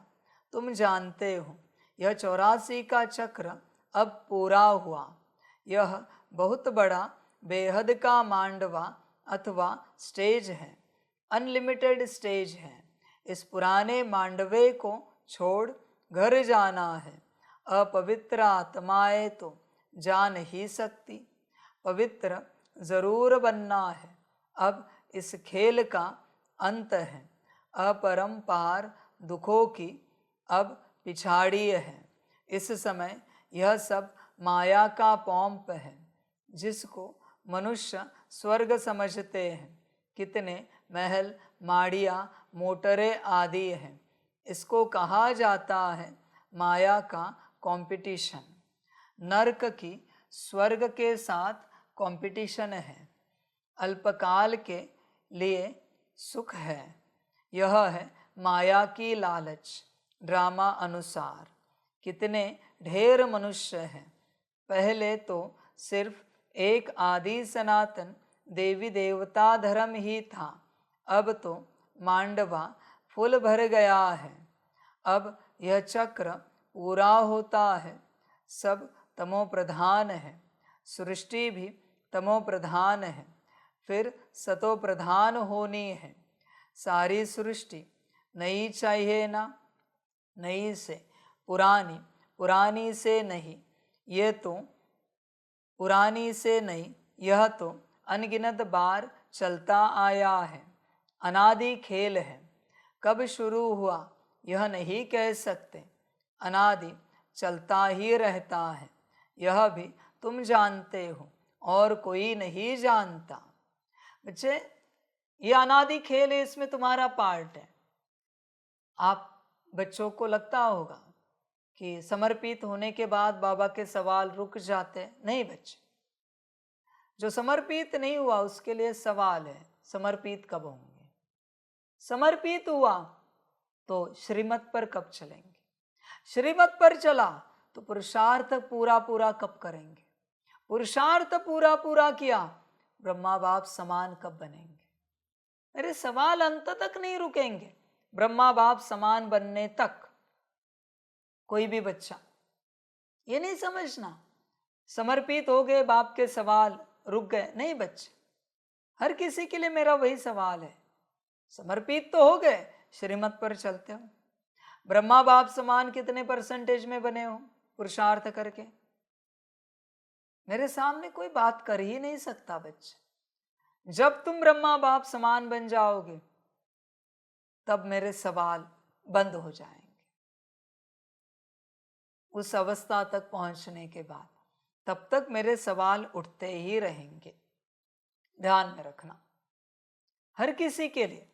तुम जानते हो यह 84 का चक्र अब पूरा हुआ। यह बहुत बड़ा बेहद का मांडवा अथवा स्टेज है, अनलिमिटेड स्टेज है। इस पुराने मांडवे को छोड़ घर जाना है। अपवित्र आत्माएं तो जा नहीं सकती, पवित्र जरूर बनना है। अब इस खेल का अंत है। अपरंपार दुखों की अब पिछाड़ी है। इस समय यह सब माया का पोंप है, जिसको मनुष्य स्वर्ग समझते हैं। कितने महल, माड़ियाँ, मोटरें आदि हैं। इसको कहा जाता है माया का कंपटीशन। नरक की स्वर्ग के साथ कंपटीशन है। अल्पकाल के लिए सुख है। यह है माया की लालच। ड्रामा अनुसार कितने ढेर मनुष्य हैं। पहले तो सिर्फ एक आदि सनातन देवी देवता धर्म ही था, अब तो मांडवा फुल भर गया है। अब यह चक्र पूरा होता है। सब तमो प्रधान है, सृष्टि भी तमो प्रधान है, फिर सतो प्रधान होनी है। सारी सृष्टि नई चाहिए ना, नई से पुरानी, पुरानी से नहीं, ये तो पुरानी से नहीं, यह तो अनगिनत बार चलता आया है। अनादि खेल है। कब शुरू हुआ यह नहीं कह सकते, अनादि चलता ही रहता है। यह भी तुम जानते हो और कोई नहीं जानता। बच्चे, ये अनादि खेल है, इसमें तुम्हारा पार्ट है। आप बच्चों को लगता होगा कि समर्पित होने के बाद बाबा के सवाल रुक जाते हैं। नहीं बच्चे, जो समर्पित नहीं हुआ उसके लिए सवाल है, समर्पित कब होंगे? समर्पित हुआ तो श्रीमत पर कब चलेंगे? श्रीमत पर चला तो पुरुषार्थ पूरा पूरा कब करेंगे? पुरुषार्थ पूरा पूरा किया, ब्रह्मा बाप समान कब बनेंगे? मेरे सवाल अंत तक नहीं रुकेंगे, ब्रह्मा बाप समान बनने तक। कोई भी बच्चा ये नहीं समझना समर्पित हो गए बाप के सवाल रुक गए। नहीं बच्चे, हर किसी के लिए मेरा वही सवाल है। समर्पित तो हो गए, श्रीमत पर चलते हो। ब्रह्मा बाप समान कितने परसेंटेज में बने हो पुरुषार्थ करके? मेरे सामने कोई बात कर ही नहीं सकता बच्चे। जब तुम ब्रह्मा बाप समान बन जाओगे तब मेरे सवाल बंद हो जाएंगे। उस अवस्था तक पहुंचने के बाद तब तक मेरे सवाल उठते ही रहेंगे। ध्यान में रखना। हर किसी के लिए,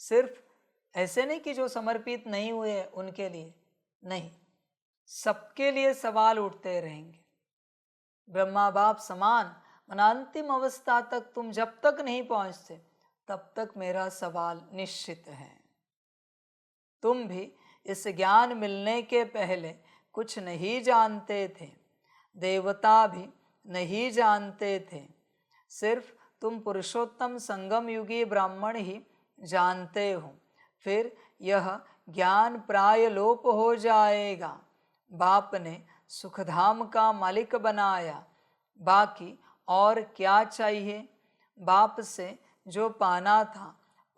सिर्फ ऐसे नहीं कि जो समर्पित नहीं हुए उनके लिए नहीं, सबके लिए सवाल उठते रहेंगे। ब्रह्मा बाप समान मना अंतिम अवस्था तक तुम जब तक नहीं पहुंचते तब तक मेरा सवाल निश्चित है। तुम भी इस ज्ञान मिलने के पहले कुछ नहीं जानते थे, देवता भी नहीं जानते थे, सिर्फ तुम पुरुषोत्तम संगम युगी ब्राह्मण ही जानते हो। फिर यह ज्ञान प्राय लोप हो जाएगा। बाप ने सुखधाम का मालिक बनाया, बाकी और क्या चाहिए? बाप से जो पाना था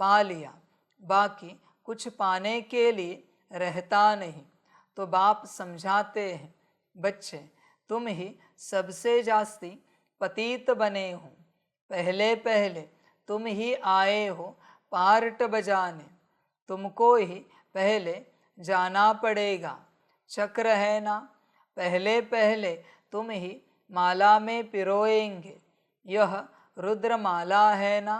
पा लिया, बाकी कुछ पाने के लिए रहता नहीं। तो बाप समझाते हैं, बच्चे तुम ही सबसे जास्ती पतित बने हो, पहले पहले तुम ही आए हो पार्ट बजाने, तुमको ही पहले जाना पड़ेगा। चक्र है ना, पहले पहले तुम ही माला में पिरोएंगे। यह रुद्र माला है ना,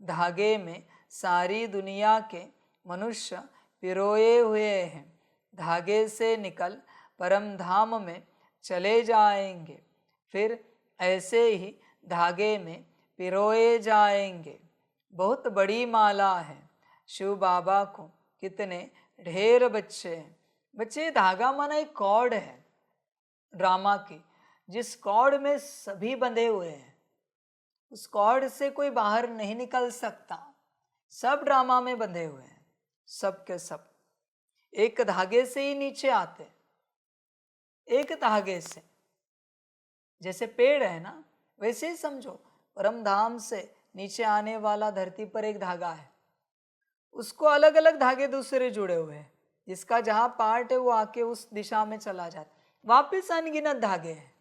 धागे में सारी दुनिया के मनुष्य पिरोए हुए हैं। धागे से निकल परम धाम में चले जाएंगे, फिर ऐसे ही धागे में पिरोए जाएंगे। बहुत बड़ी माला है। शिव बाबा को कितने ढेर बच्चे हैं। बच्चे, धागा माना एक कॉर्ड है ड्रामा की, जिस कॉर्ड में सभी बंधे हुए हैं, उस कॉर्ड से कोई बाहर नहीं निकल सकता। सब ड्रामा में बंधे हुए हैं, सब के सब एक धागे से ही नीचे आते, एक धागे से। जैसे पेड़ है ना, वैसे ही समझो परम धाम से नीचे आने वाला धरती पर एक धागा है, उसको अलग अलग धागे दूसरे जुड़े हुए हैं, जिसका जहां पार्ट है वो आके उस दिशा में चला जाता, वापिस अनगिनत धागे हैं।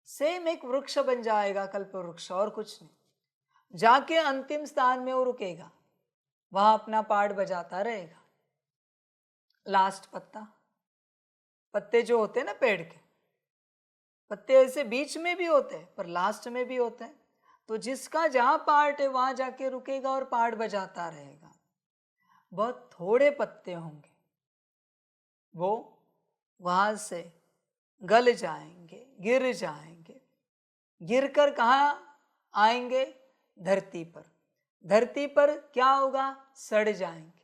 सेम एक वृक्ष बन जाएगा, कल्प वृक्ष, और कुछ नहीं। जाके अंतिम स्थान में वो रुकेगा, वहां अपना पार्ट बजाता रहेगा। लास्ट पत्ता, पत्ते जो होते हैं ना पेड़ के, पत्ते ऐसे बीच में भी होते हैं पर लास्ट में भी होते हैं। तो जिसका जहां पार्ट है वहां जाके रुकेगा और पार्ट बजाता रहेगा। बहुत थोड़े पत्ते होंगे, वो वहां से गल जाएंगे, गिर जाएंगे। गिरकर कहाँ आएंगे? धरती पर। धरती पर क्या होगा? सड़ जाएंगे।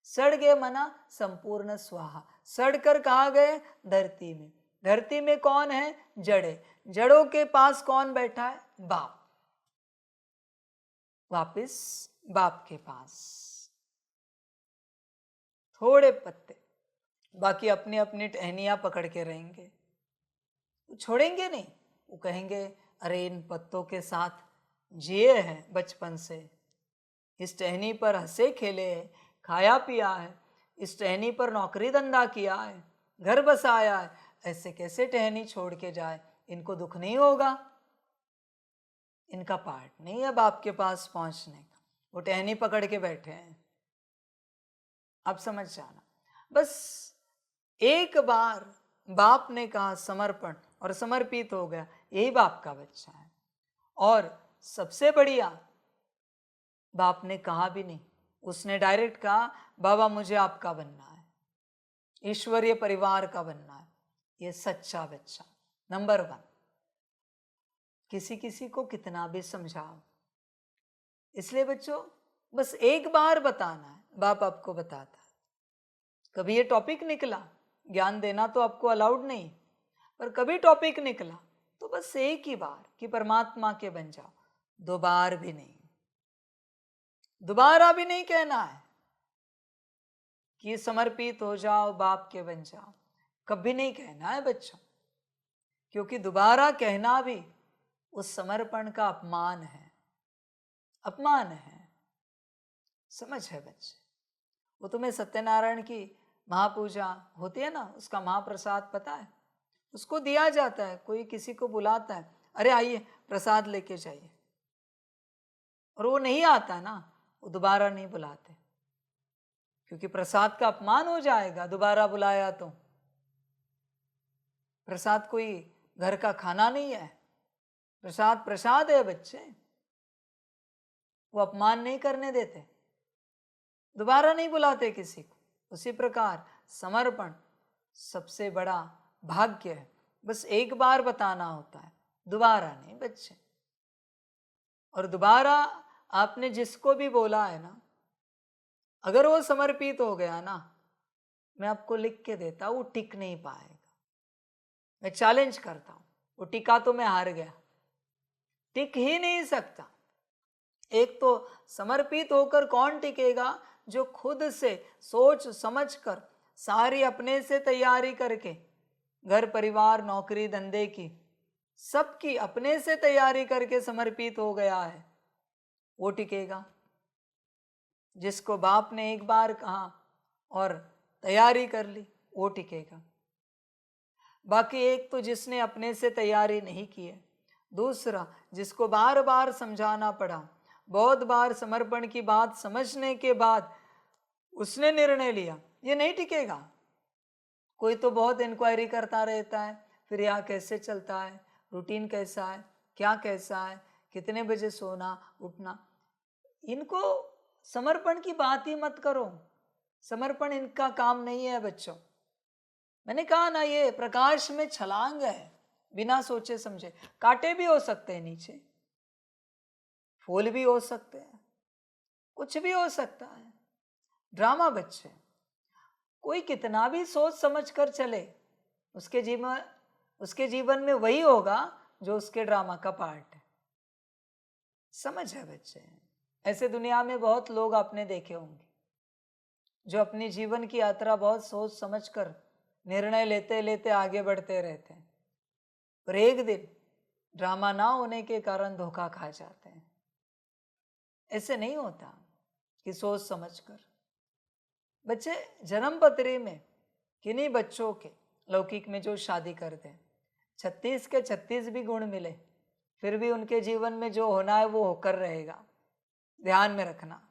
सड़ गए मना संपूर्ण स्वाहा। सड़कर कहाँ गए? धरती में। धरती में कौन है? जड़े। जड़ों के पास कौन बैठा है? बाप। वापिस बाप के पास। थोड़े पत्ते, बाकी अपनी अपनी टहनियां पकड़ के रहेंगे, वो छोड़ेंगे नहीं। वो कहेंगे अरे इन पत्तों के साथ जिए हैं बचपन से, इस टहनी पर हंसे खेले हैं, खाया पिया है, इस टहनी पर नौकरी धंधा किया है, घर बसाया है, ऐसे कैसे टहनी छोड़ के जाए? इनको दुख नहीं होगा? इनका पार्ट नहीं है बाप के पास पहुंचने का, वो टहनी पकड़ के बैठे हैं। अब समझ जाना। बस एक बार बाप ने कहा समर्पण और समर्पित हो गया, यही बाप का बच्चा है। और सबसे बढ़िया, बाप ने कहा भी नहीं, उसने डायरेक्ट कहा बाबा मुझे आपका बनना है, ईश्वरीय परिवार का बनना है। ये सच्चा बच्चा नंबर 1। किसी किसी को कितना भी समझाओ, इसलिए बच्चों बस एक बार बताना है, बाप आपको बताता है। कभी ये टॉपिक निकला, ज्ञान देना तो आपको अलाउड नहीं, पर कभी टॉपिक निकला तो बस एक ही बार कि परमात्मा के बन जाओ। 2 बार भी नहीं, दोबारा भी नहीं कहना है कि समर्पित हो जाओ, बाप के बन जाओ। कभी नहीं कहना है बच्चों, क्योंकि दोबारा कहना भी उस समर्पण का अपमान है, अपमान है। समझ है बच्चे? वो तुम्हें सत्यनारायण की महापूजा होती है ना, उसका महाप्रसाद पता है? उसको दिया जाता है, कोई किसी को बुलाता है, अरे आइए प्रसाद लेके जाइए, और वो नहीं आता ना, वो दोबारा नहीं बुलाते, क्योंकि प्रसाद का अपमान हो जाएगा दोबारा बुलाया तो। प्रसाद कोई घर का खाना नहीं है, प्रसाद प्रसाद है बच्चे, वो अपमान नहीं करने देते, दोबारा नहीं बुलाते किसी को। उसी प्रकार समर्पण सबसे बड़ा भाग्य है, बस एक बार बताना होता है, दोबारा नहीं बच्चे। और दोबारा आपने जिसको भी बोला है ना, अगर वो समर्पित हो गया ना, मैं आपको लिख के देता हूं, वो टिक नहीं पाएगा। मैं चैलेंज करता हूं, वो टिका तो मैं हार गया, टिक ही नहीं सकता। एक तो समर्पित होकर कौन टिकेगा, जो खुद से सोच समझ कर सारी अपने से तैयारी करके, घर परिवार नौकरी धंधे की सबकी अपने से तैयारी करके समर्पित हो गया है, वो टिकेगा। जिसको बाप ने एक बार कहा और तैयारी कर ली, वो टिकेगा। बाकी एक तो जिसने अपने से तैयारी नहीं की है, दूसरा जिसको बार बार समझाना पड़ा, बहुत बार समर्पण की बात समझने के बाद उसने निर्णय लिया, ये नहीं टिकेगा। कोई तो बहुत इंक्वायरी करता रहता है, फिर यहाँ कैसे चलता है, रूटीन कैसा है, क्या कैसा है, कितने बजे सोना उठना, इनको समर्पण की बात ही मत करो। समर्पण इनका काम नहीं है बच्चों। मैंने कहा ना, ये प्रकाश में छलांग है, बिना सोचे समझे। कांटे भी हो सकते हैं नीचे, फूल भी हो सकते हैं, कुछ भी हो सकता है। ड्रामा बच्चे, कोई कितना भी सोच समझ कर चले, उसके जीवन में वही होगा जो उसके ड्रामा का पार्ट है। समझ है बच्चे। ऐसे दुनिया में बहुत लोग आपने देखे होंगे जो अपनी जीवन की यात्रा बहुत सोच समझ कर निर्णय लेते लेते आगे बढ़ते रहते हैं, पर एक दिन ड्रामा ना होने के कारण धोखा खा जाते हैं। ऐसे नहीं होता कि सोच समझ कर। बच्चे जन्म पत्री में किन्हीं बच्चों के लौकिक में जो शादी करते हैं, 36 के 36 भी गुण मिले, फिर भी उनके जीवन में जो होना है वो होकर रहेगा। ध्यान में रखना,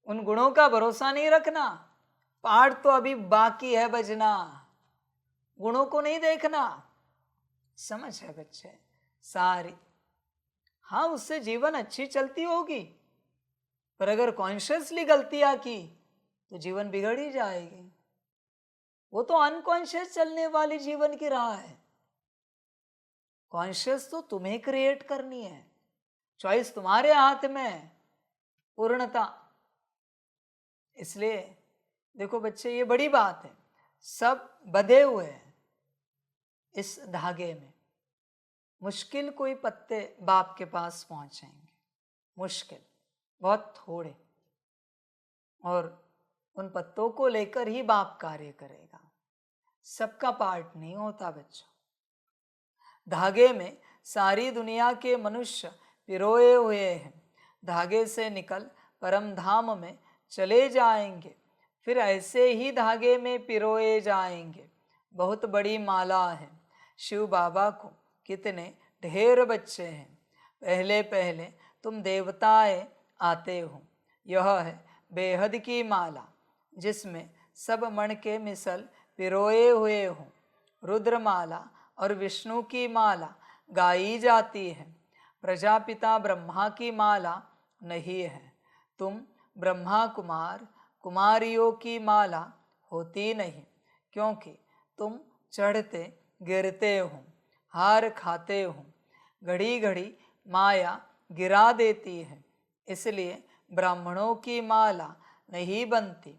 उन गुणों का भरोसा नहीं रखना। पहाड़ तो अभी बाकी है बजना, गुणों को नहीं देखना। समझ है बच्चे सारी। हाँ, उससे जीवन अच्छी चलती होगी, पर अगर कॉन्शियसली गलतियां की तो जीवन बिगड़ ही जाएगी। वो तो अनकॉन्शियस चलने वाली जीवन की राह है। कॉन्शियस तो तुम्हें क्रिएट करनी है, चॉइस तुम्हारे हाथ में है, पूर्णता। इसलिए देखो बच्चे, ये बड़ी बात है, सब बंधे हुए हैं इस धागे में। मुश्किल कोई पत्ते बाप के पास पहुंचेंगे, मुश्किल बहुत थोड़े, और उन पत्तों को लेकर ही बाप कार्य करेगा। सबका पार्ट नहीं होता बच्चों। धागे में सारी दुनिया के मनुष्य पिरोए हुए हैं। धागे से निकल परम धाम में चले जाएंगे, फिर ऐसे ही धागे में पिरोए जाएंगे। बहुत बड़ी माला है। शिव बाबा को कितने ढेर बच्चे हैं। पहले पहले तुम देवताएं आते हो। यह है बेहद की माला, जिसमें सब मण के मिसल पिरोए हुए हो। रुद्रमाला और विष्णु की माला गाई जाती है। प्रजापिता ब्रह्मा की माला नहीं है। तुम ब्रह्मा कुमार कुमारियों की माला होती नहीं, क्योंकि तुम चढ़ते गिरते हो, हार खाते हो। घड़ी घड़ी माया गिरा देती है, इसलिए ब्राह्मणों की माला नहीं बनती।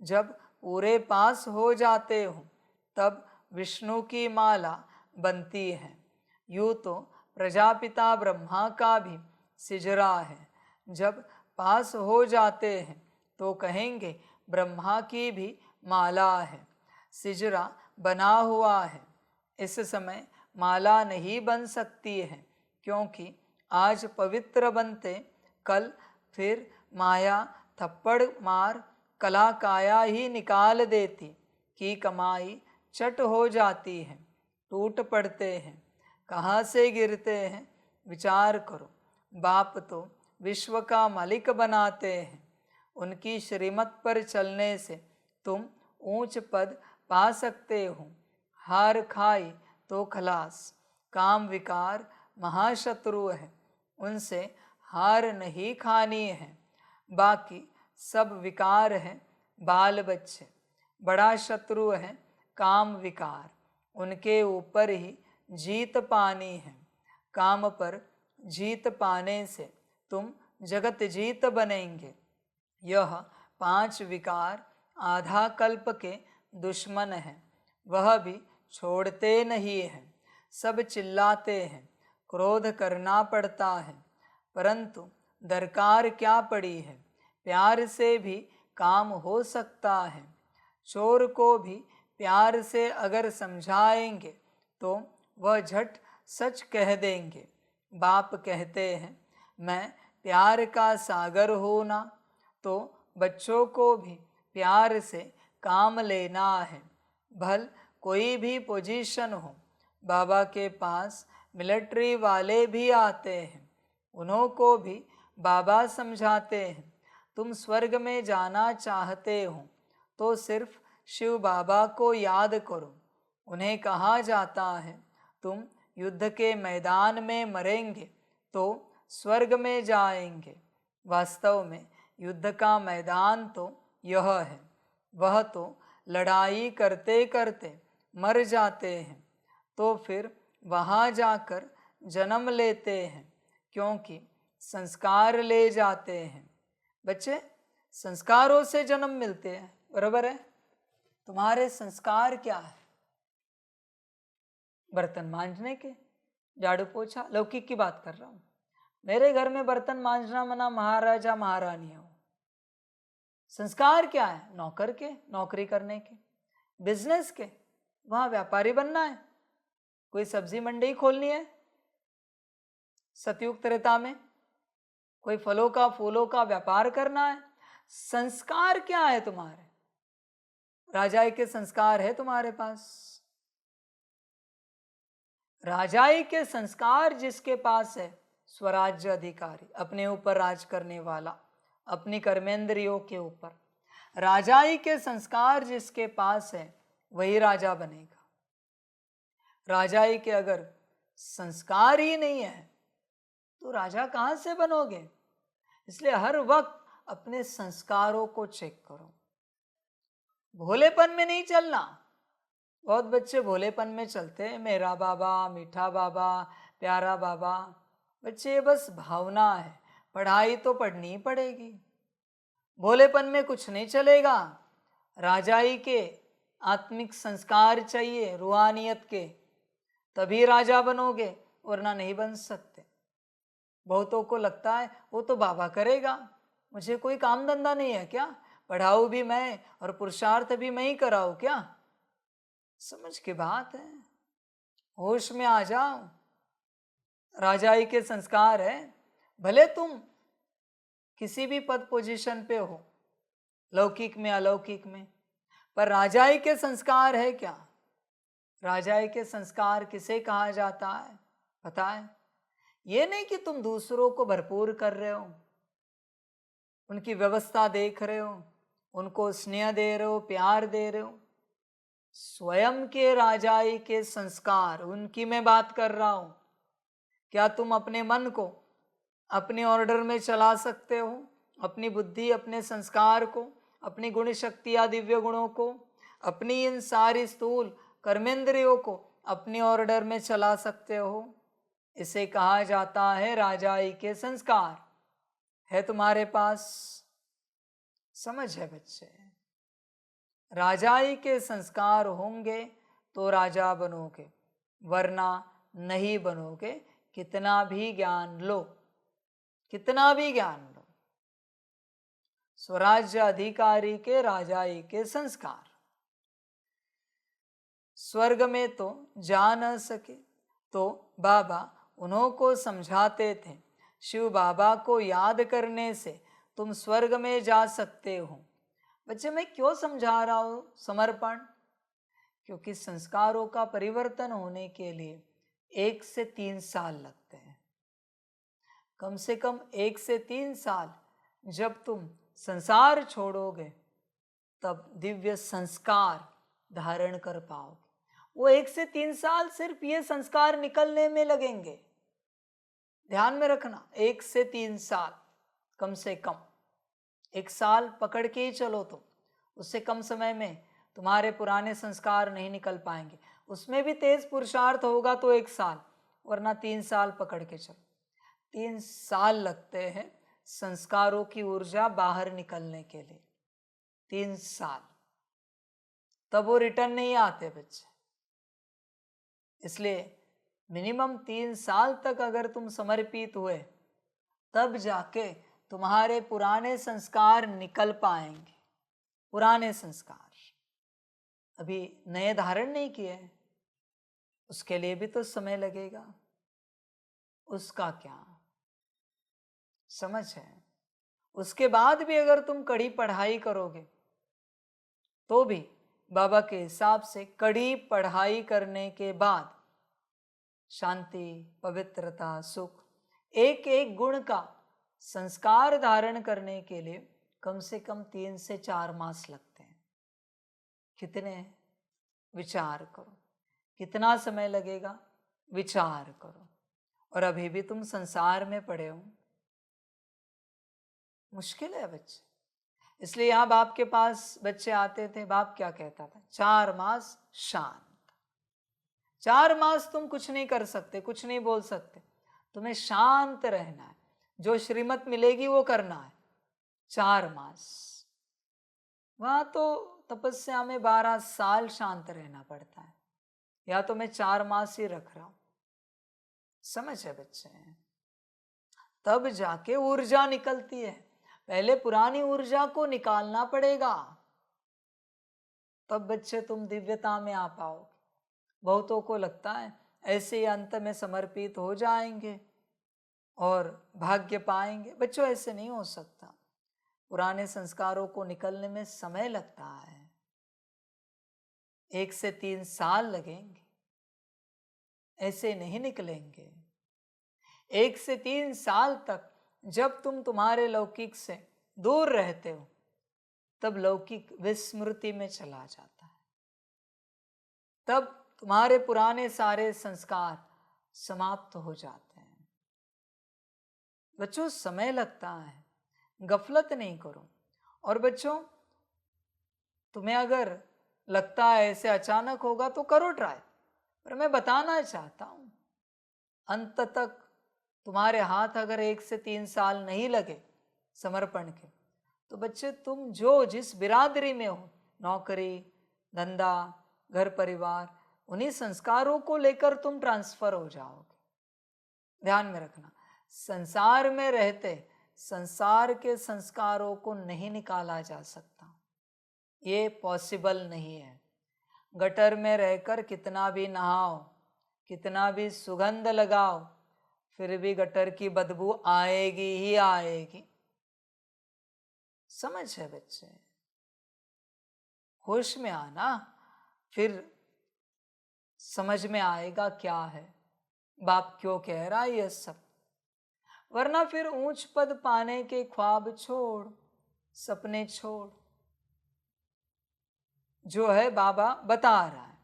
जब पूरे पास हो जाते हो तब विष्णु की माला बनती है। यूँ तो प्रजापिता ब्रह्मा का भी सिजरा है। जब पास हो जाते हैं तो कहेंगे ब्रह्मा की भी माला है। सिजरा बना हुआ है, इस समय माला नहीं बन सकती है, क्योंकि आज पवित्र बनते कल फिर माया थप्पड़ मार कला काया ही निकाल देती की कमाई चट हो जाती है। टूट पड़ते हैं, कहाँ से गिरते हैं विचार करो। बाप तो विश्व का मालिक बनाते हैं। उनकी श्रीमत पर चलने से तुम ऊंच पद पा सकते हो। हार खाई तो खलास। काम विकार महाशत्रु हैं, उनसे हार नहीं खानी है। बाकी सब विकार हैं बाल बच्चे। बड़ा शत्रु है काम विकार, उनके ऊपर ही जीत पानी है। काम पर जीत पाने से तुम जगत जीत बनेंगे। यह 5 विकार आधा कल्प के दुश्मन हैं, वह भी छोड़ते नहीं हैं। सब चिल्लाते हैं, क्रोध करना पड़ता है, परंतु दरकार क्या पड़ी है, प्यार से भी काम हो सकता है। चोर को भी प्यार से अगर समझाएंगे तो वह झट सच कह देंगे। बाप कहते हैं मैं प्यार का सागर हूँ ना, तो बच्चों को भी प्यार से काम लेना है। भल कोई भी पोजीशन हो, बाबा के पास मिलिट्री वाले भी आते हैं, उन्हों को भी बाबा समझाते हैं तुम स्वर्ग में जाना चाहते हो तो सिर्फ शिव बाबा को याद करो। उन्हें कहा जाता है तुम युद्ध के मैदान में मरेंगे तो स्वर्ग में जाएंगे। वास्तव में युद्ध का मैदान तो यह है, वह तो लड़ाई करते करते मर जाते हैं, तो फिर वहाँ जाकर जन्म लेते हैं, क्योंकि संस्कार ले जाते हैं। बच्चे, संस्कारों से जन्म मिलते हैं, बराबर है? तुम्हारे संस्कार क्या है? बर्तन मांजने के, झाड़ू पोछा, लौकिक की बात कर रहा हूँ। मेरे घर में बर्तन मांजना मना, महाराजा महारानी हो। संस्कार क्या है? नौकर के, नौकरी करने के, बिजनेस के, वहां व्यापारी बनना है, कोई सब्जी मंडी खोलनी है सतयुग त्रेता में, कोई फलों का फूलों का व्यापार करना है। संस्कार क्या है तुम्हारे? राजाई के संस्कार है तुम्हारे पास? राजाई के संस्कार जिसके पास है, स्वराज्य अधिकारी, अपने ऊपर राज करने वाला, अपनी कर्मेंद्रियों के ऊपर। राजाई के संस्कार जिसके पास है वही राजा बनेगा। राजाई के अगर संस्कार ही नहीं है तो राजा कहाँ से बनोगे? इसलिए हर वक्त अपने संस्कारों को चेक करो। भोलेपन में नहीं चलना। बहुत बच्चे भोलेपन में चलते हैं, मेरा बाबा, मीठा बाबा, प्यारा बाबा। बच्चे, बस भावना है, पढ़ाई तो पढ़नी ही पड़ेगी। भोलेपन में कुछ नहीं चलेगा। राजाई के आत्मिक संस्कार चाहिए, रूहानियत के, तभी राजा बनोगे, वरना नहीं बन सकते। बहुतों को लगता है वो तो बाबा करेगा, मुझे कोई काम धंधा नहीं है क्या, पढ़ाऊँ भी मैं और पुरुषार्थ भी मैं ही कराऊँ क्या? समझ की बात है, होश में आ जाओ। राजाई के संस्कार है, भले तुम किसी भी पद पोजीशन पे हो, लौकिक में अलौकिक में, पर राजाई के संस्कार है क्या? राजाई के संस्कार किसे कहा जाता है पता है? ये नहीं कि तुम दूसरों को भरपूर कर रहे हो, उनकी व्यवस्था देख रहे हो, उनको स्नेह दे रहे हो, प्यार दे रहे हो। स्वयं के राजाई के संस्कार, उनकी मैं बात कर रहा हूं। क्या तुम अपने मन को अपने ऑर्डर में चला सकते हो? अपनी बुद्धि, अपने संस्कार को, अपनी गुण शक्तियां, दिव्य गुणों को, अपनी इन सारी स्थूल कर्मेंद्रियों को अपने ऑर्डर में चला सकते हो? इसे कहा जाता है राजाई के संस्कार। है तुम्हारे पास? समझ है बच्चे? राजाई के संस्कार होंगे तो राजा बनोगे, वरना नहीं बनोगे। कितना भी ज्ञान लो, कितना भी ज्ञान लो। स्वराज्य अधिकारी के राजाई के संस्कार। स्वर्ग में तो जा न सके तो बाबा उन्हों को समझाते थे, शिव बाबा को याद करने से तुम स्वर्ग में जा सकते हो। बच्चे, मैं क्यों समझा रहा हूं समर्पण? क्योंकि संस्कारों का परिवर्तन होने के लिए 1 से 3 साल लगते हैं। कम से कम 1 से 3 साल जब तुम संसार छोड़ोगे तब दिव्य संस्कार धारण कर पाओगे। वो 1 से 3 साल सिर्फ ये संस्कार निकलने में लगेंगे। ध्यान में रखना, 1 से 3 साल कम से कम, 1 साल पकड़ के ही चलो तुम, उससे कम समय में तुम्हारे पुराने संस्कार नहीं निकल पाएंगे। उसमें भी तेज पुरुषार्थ होगा तो 1 साल, वरना 3 साल पकड़ के चलो। 3 साल लगते हैं संस्कारों की ऊर्जा बाहर निकलने के लिए, 3 साल, तब वो रिटर्न नहीं आते बच्चे। इसलिए मिनिमम 3 साल तक अगर तुम समर्पित हुए, तब जाके तुम्हारे पुराने संस्कार निकल पाएंगे। पुराने संस्कार अभी नए धारण नहीं किए, उसके लिए भी तो समय लगेगा। उसका क्या समझ है? उसके बाद भी अगर तुम कड़ी पढ़ाई करोगे तो भी बाबा के हिसाब से कड़ी पढ़ाई करने के बाद शांति, पवित्रता, सुख, एक एक गुण का संस्कार धारण करने के लिए कम से कम 3 से 4 मास लगते हैं। कितने? विचार करो, कितना समय लगेगा? विचार करो। और अभी भी तुम संसार में पड़े हो, मुश्किल है बच्चे। इसलिए यहाँ बाप के पास बच्चे आते थे, बाप क्या कहता था? 4 मास शांत। 4 मास तुम कुछ नहीं कर सकते, कुछ नहीं बोल सकते, तुम्हें शांत रहना है, जो श्रीमत मिलेगी वो करना है। 4 मास। वहां तो तपस्या में 12 साल शांत रहना पड़ता है, या तो मैं 4 मास ही रख रहा हूं। समझ है बच्चे? तब जाके ऊर्जा निकलती है। पहले पुरानी ऊर्जा को निकालना पड़ेगा, तब बच्चे तुम दिव्यता में आ पाओगे। बहुतों को लगता है ऐसे ही अंत में समर्पित हो जाएंगे और भाग्य पाएंगे। बच्चों, ऐसे नहीं हो सकता। पुराने संस्कारों को निकलने में समय लगता है, 1 से 3 साल लगेंगे, ऐसे नहीं निकलेंगे। 1 से 3 साल तक जब तुम तुम्हारे लौकिक से दूर रहते हो, तब लौकिक विस्मृति में चला जाता है, तब तुम्हारे पुराने सारे संस्कार समाप्त हो जाते हैं। बच्चों, समय लगता है, गफलत नहीं करो। और बच्चों, तुम्हें अगर लगता है ऐसे अचानक होगा तो करो ट्राई, पर मैं बताना चाहता हूं, अंत तक तुम्हारे हाथ अगर 1 से 3 साल नहीं लगे समर्पण के, तो बच्चे तुम जो जिस बिरादरी में हो, नौकरी, धंधा, घर परिवार, उन्हीं संस्कारों को लेकर तुम ट्रांसफर हो जाओगे। ध्यान में रखना, संसार में रहते संसार के संस्कारों को नहीं निकाला जा सकता, ये पॉसिबल नहीं है। गटर में रहकर कितना भी नहाओ, कितना भी सुगंध लगाओ, फिर भी गटर की बदबू आएगी ही आएगी। समझ है बच्चे? होश में आना, फिर समझ में आएगा क्या है, बाप क्यों कह रहा है ये सब। वरना फिर ऊंच पद पाने के ख्वाब छोड़, सपने छोड़। जो है बाबा बता रहा है,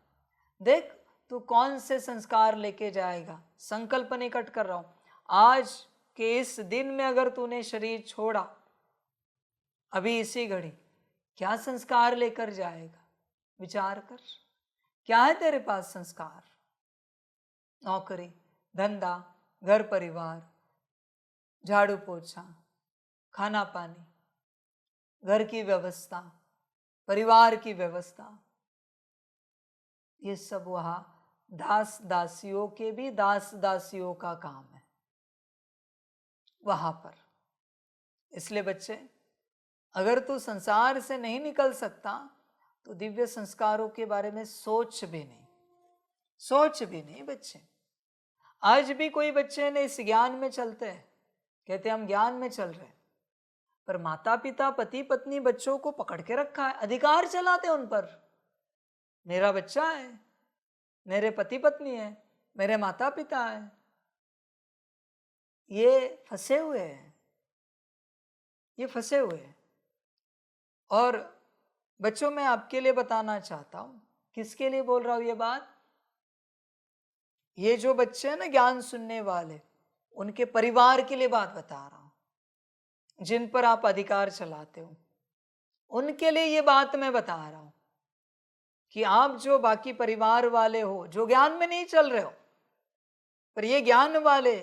देख तू कौन से संस्कार लेके जाएगा। संकल्प निकट कर रहा हूं, आज के इस दिन में अगर तूने शरीर छोड़ा, अभी इसी घड़ी, क्या संस्कार लेकर जाएगा? विचार कर, क्या है तेरे पास संस्कार? नौकरी, धंधा, घर परिवार, झाड़ू पोछा, खाना पानी, घर की व्यवस्था, परिवार की व्यवस्था, ये सब वहां दास दासियों के भी दास दासियों का काम है वहां पर। इसलिए बच्चे, अगर तू संसार से नहीं निकल सकता तो दिव्य संस्कारों के बारे में सोच भी नहीं, सोच भी नहीं बच्चे। आज भी कोई बच्चे ने इस ज्ञान में चलते हैं, कहते हम ज्ञान में चल रहे हैं, पर माता पिता, पति पत्नी बच्चों को पकड़ के रखा है, अधिकार चलाते उन पर। मेरा बच्चा है, मेरे पति पत्नी है, मेरे माता पिता है, ये फंसे हुए हैं, ये फंसे हुए हैं। और बच्चों, मैं आपके लिए बताना चाहता हूं, किसके लिए बोल रहा हूं ये बात? ये जो बच्चे हैं ना ज्ञान सुनने वाले, उनके परिवार के लिए बात बता रहा हूं, जिन पर आप अधिकार चलाते हो उनके लिए ये बात मैं बता रहा हूं कि आप जो बाकी परिवार वाले हो, जो ज्ञान में नहीं चल रहे हो, पर ये ज्ञान वाले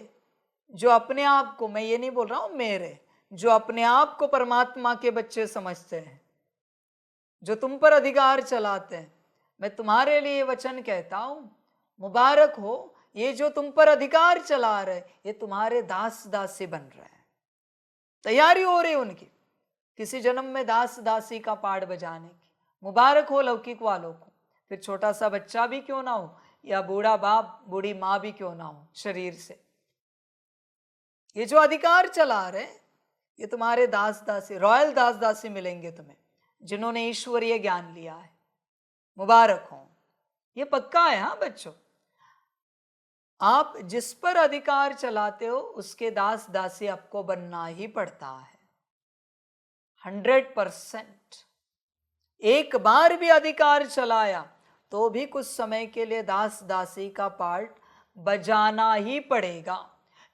जो अपने आप को, मैं ये नहीं बोल रहा हूं मेरे, जो अपने आप को परमात्मा के बच्चे समझते हैं, जो तुम पर अधिकार चलाते हैं, मैं तुम्हारे लिए वचन कहता हूं, मुबारक हो, ये जो तुम पर अधिकार चला रहे, ये तुम्हारे दास दासी बन रहे हैं। तैयारी हो रही उनकी किसी जन्म में दास दासी का पाठ बजाने की। मुबारक हो लौकिक वालों को, फिर छोटा सा बच्चा भी क्यों ना हो या बूढ़ा बाप बूढ़ी माँ भी क्यों ना हो शरीर से, ये जो अधिकार चला रहे ये तुम्हारे दास दासी, रॉयल दास दासी मिलेंगे तुम्हें, जिन्होंने ईश्वरीय ज्ञान लिया है। मुबारक हो, ये पक्का है। हाँ बच्चों, आप जिस पर अधिकार चलाते हो उसके दास दासी आपको बनना ही पड़ता है। 100%। एक बार भी अधिकार चलाया तो भी कुछ समय के लिए दास दासी का पार्ट बजाना ही पड़ेगा,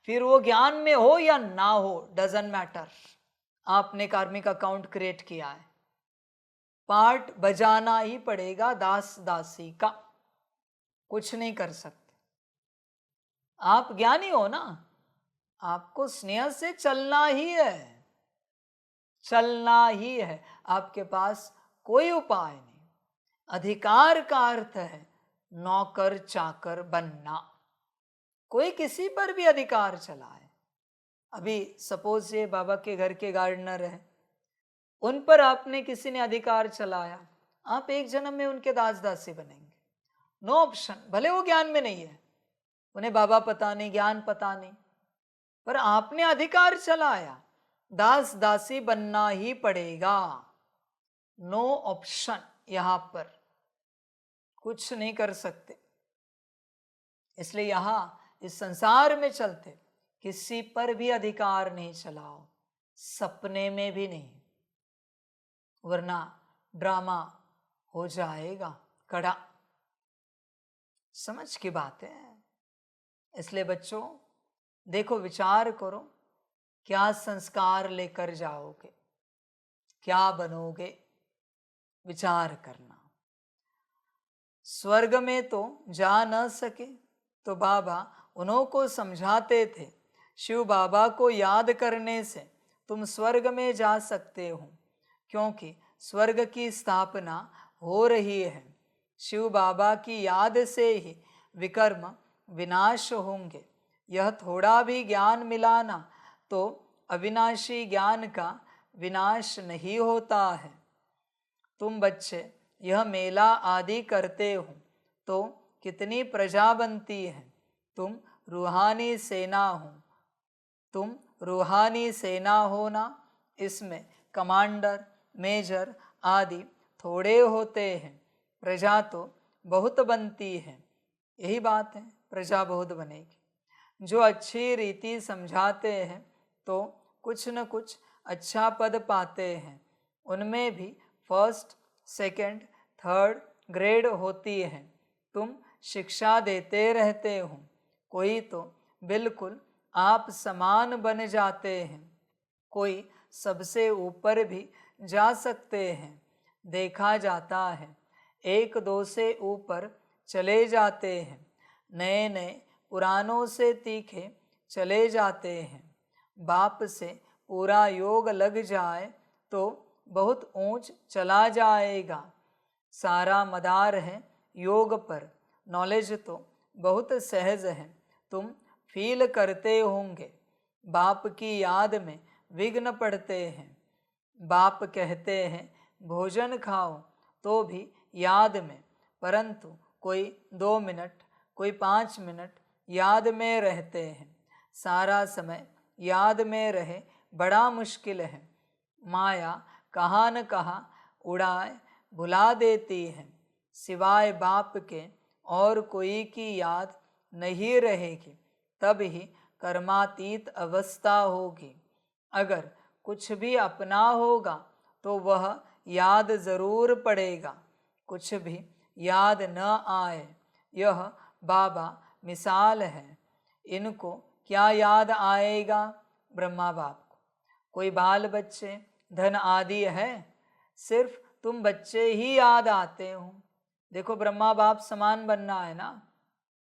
फिर वो ज्ञान में हो या ना हो, डजंट मैटर। आपने कार्मिक अकाउंट क्रिएट किया है, पार्ट बजाना ही पड़ेगा दास दासी का, कुछ नहीं कर सकते। आप ज्ञानी हो ना, आपको स्नेह से चलना ही है, चलना ही है, आपके पास कोई उपाय नहीं। अधिकार का अर्थ है नौकर चाकर बनना। कोई किसी पर भी अधिकार चलाए, अभी सपोज ये बाबा के घर के गार्डनर हैं, उन पर आपने किसी ने अधिकार चलाया, आप एक जन्म में उनके दास दासी बनेंगे। No option. भले वो ज्ञान में नहीं है, उन्हें बाबा पता नहीं, ज्ञान पता नहीं, पर आपने अधिकार चलाया, दास दासी बनना ही पड़ेगा। नो ऑप्शन, यहां पर कुछ नहीं कर सकते। इसलिए यहां इस संसार में चलते किसी पर भी अधिकार नहीं चलाओ, सपने में भी नहीं, वरना ड्रामा हो जाएगा कड़ा। समझ की बात है। इसलिए बच्चों देखो, विचार करो, क्या संस्कार लेकर जाओगे, क्या बनोगे, विचार करना। स्वर्ग में तो जा न सके तो बाबा उन्हों को समझाते थे, शिव बाबा को याद करने से तुम स्वर्ग में जा सकते हो, क्योंकि स्वर्ग की स्थापना हो रही है। शिव बाबा की याद से ही विकर्म विनाश होंगे। यह थोड़ा भी ज्ञान मिलाना तो अविनाशी ज्ञान का विनाश नहीं होता है। तुम बच्चे यह मेला आदि करते हो तो कितनी प्रजा बनती है। तुम रूहानी सेना हो, तुम रूहानी सेना हो ना, इसमें कमांडर मेजर आदि थोड़े होते हैं, प्रजा तो बहुत बनती है। यही बात है, प्रजा बहुत बनेगी। जो अच्छी रीति समझाते हैं तो कुछ न कुछ अच्छा पद पाते हैं, उनमें भी फर्स्ट सेकंड थर्ड ग्रेड होती है। तुम शिक्षा देते रहते हो, कोई तो बिल्कुल आप समान बन जाते हैं, कोई सबसे ऊपर भी जा सकते हैं। देखा जाता है एक दो से ऊपर चले जाते हैं, नए नए पुरानों से तीखे चले जाते हैं। बाप से पूरा योग लग जाए तो बहुत ऊंच चला जाएगा। सारा मदार है योग पर, नॉलेज तो बहुत सहज है, तुम फील करते होंगे। बाप की याद में विघ्न पड़ते हैं। बाप कहते हैं भोजन खाओ तो भी याद में, परंतु कोई 2 मिनट कोई 5 मिनट याद में रहते हैं। सारा समय याद में रहे बड़ा मुश्किल है। माया कहाँ न कहाँ उड़ाए भुला देती है। सिवाय बाप के और कोई की याद नहीं रहेगी, तब ही कर्मातीत अवस्था होगी। अगर कुछ भी अपना होगा तो वह याद जरूर पड़ेगा, कुछ भी याद न आए। यह बाबा मिसाल है, इनको क्या याद आएगा ब्रह्मा बाप को? कोई बाल बच्चे, धन आदि है? सिर्फ तुम बच्चे ही याद आते हो। देखो ब्रह्मा बाप समान बनना है ना,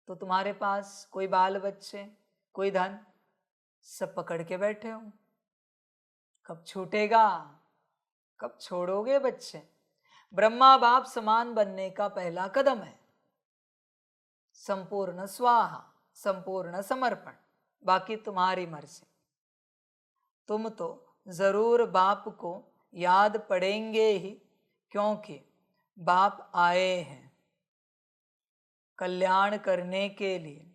तो तुम्हारे पास कोई बाल बच्चे, कोई धन, सब पकड़ के बैठे हो। कब छूटेगा? कब छोड़ोगे बच्चे? ब्रह्मा बाप समान बनने का पहला कदम है संपूर्ण स्वाहा, संपूर्ण समर्पण। बाकी तुम्हारी मर्जी। तुम तो जरूर बाप को याद पड़ेंगे ही, क्योंकि बाप आए हैं कल्याण करने के लिए।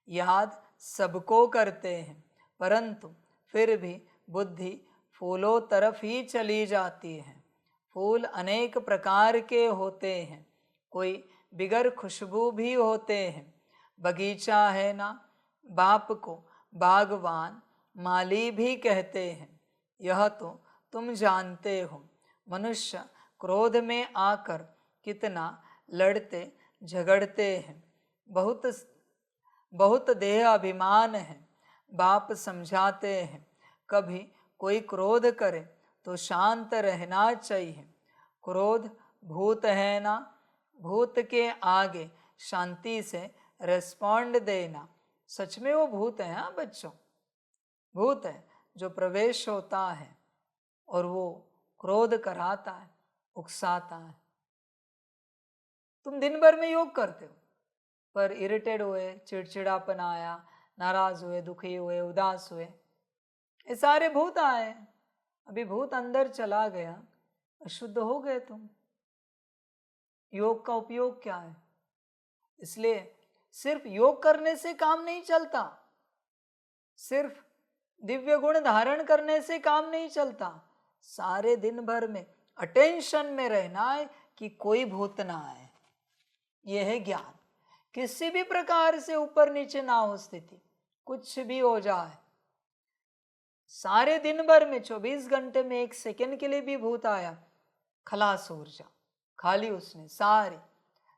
याद सबको करते हैं, परंतु फिर भी बुद्धि फूलों तरफ ही चली जाती है। फूल अनेक प्रकार के होते हैं, कोई बिगर खुशबू भी होते हैं। बगीचा है ना, बाप को बागवान, माली भी कहते हैं। यह तो तुम जानते हो। मनुष्य क्रोध में आकर कितना लड़ते झगड़ते हैं। बहुत देह अभिमान है। बाप समझाते हैं, कभी कोई क्रोध करे तो शांत रहना चाहिए। क्रोध भूत है ना, भूत के आगे शांति से रेस्पॉन्ड देना। सच में वो भूत है। हाँ बच्चों, भूत है जो प्रवेश होता है और वो क्रोध कराता है, उकसाता है। तुम दिन भर में योग करते हो, पर इरिटेट हुए, चिड़चिड़ापन आया, नाराज हुए, दुखी हुए, उदास हुए, ये सारे भूत आए। अभी भूत अंदर चला गया, अशुद्ध हो गए तुम। योग का उपयोग क्या है? इसलिए सिर्फ योग करने से काम नहीं चलता, सिर्फ दिव्य गुण धारण करने से काम नहीं चलता। सारे दिन भर में अटेंशन में रहना है कि कोई भूत ना आए। यह है ज्ञान। किसी भी प्रकार से ऊपर नीचे ना हो स्थिति, कुछ भी हो जाए। सारे दिन भर में 24 घंटे में 1 सेकंड के लिए भी भूत आया, खलास ऊर्जा खाली उसने।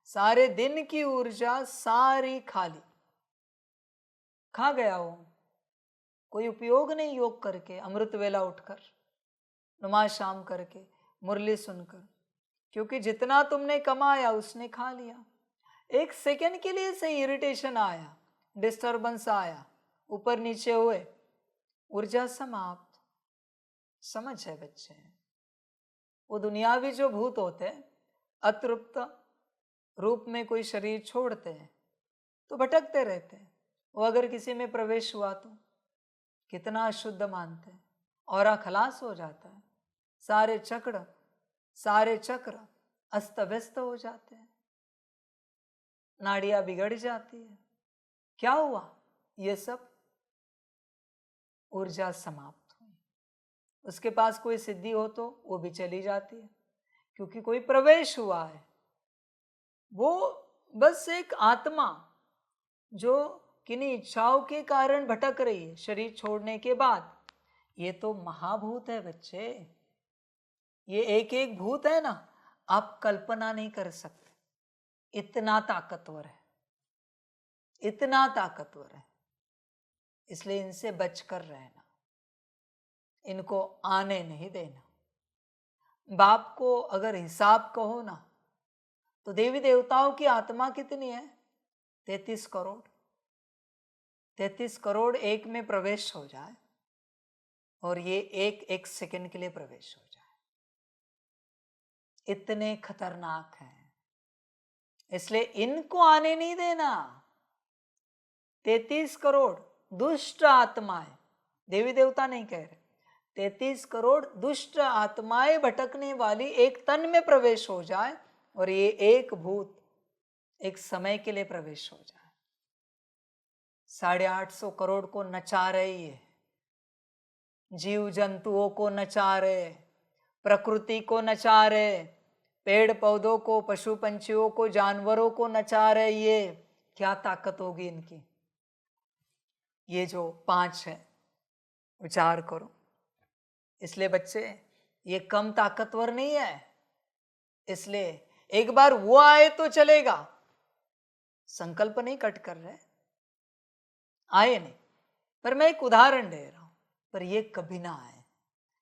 सारे दिन की ऊर्जा सारी खाली, खा गया वो। कोई उपयोग नहीं योग करके, अमृत वेला उठकर, नमाज शाम करके, मुरली सुनकर, क्योंकि जितना तुमने कमाया उसने खा लिया। 1 सेकंड के लिए से इरिटेशन आया, डिस्टर्बेंस आया, ऊपर नीचे हुए, ऊर्जा समाप्त। समझ है बच्चे? वो दुनियावी जो भूत होते हैं, अतृप्त रूप में कोई शरीर छोड़ते हैं तो भटकते रहते हैं। वो अगर किसी में प्रवेश हुआ तो कितना अशुद्ध मानते हैं, और खलास हो जाता है। सारे चक्र अस्त व्यस्त हो जाते हैं, नाड़ियां बिगड़ जाती है। क्या हुआ? ये सब ऊर्जा समाप्त हुई। उसके पास कोई सिद्धि हो तो वो भी चली जाती है, क्योंकि कोई प्रवेश हुआ है। वो बस एक आत्मा जो किन्हीं इच्छाओं के कारण भटक रही है शरीर छोड़ने के बाद। ये तो महाभूत है बच्चे। ये एक एक भूत है ना, आप कल्पना नहीं कर सकते, इतना ताकतवर है, इतना ताकतवर है। इसलिए इनसे बचकर रहना, इनको आने नहीं देना। बाप को अगर हिसाब कहो ना, तो देवी देवताओं की आत्मा कितनी है? 33 करोड़। 33 करोड़ एक में प्रवेश हो जाए, और ये एक सेकंड के लिए प्रवेश हो जाए, इतने खतरनाक हैं। इसलिए इनको आने नहीं देना। 33 करोड़ दुष्ट आत्माएं, देवी देवता नहीं कह रहे, 33 करोड़ दुष्ट आत्माएं भटकने वाली एक तन में प्रवेश हो जाए, और ये एक भूत एक समय के लिए प्रवेश हो जाए। 850 करोड़ को नचा रही है, जीव जंतुओं को नचा रहे, प्रकृति को नचा रहे, पेड़ पौधों को, पशु पंछियों को, जानवरों को नचा रहे। ये क्या ताकत होगी इनकी? ये जो 5 है, विचार करो। इसलिए बच्चे, ये कम ताकतवर नहीं है। इसलिए एक बार वो आए तो चलेगा, संकल्प नहीं कट कर रहे, आए नहीं, पर मैं एक उदाहरण दे रहा हूं, पर ये कभी ना आए।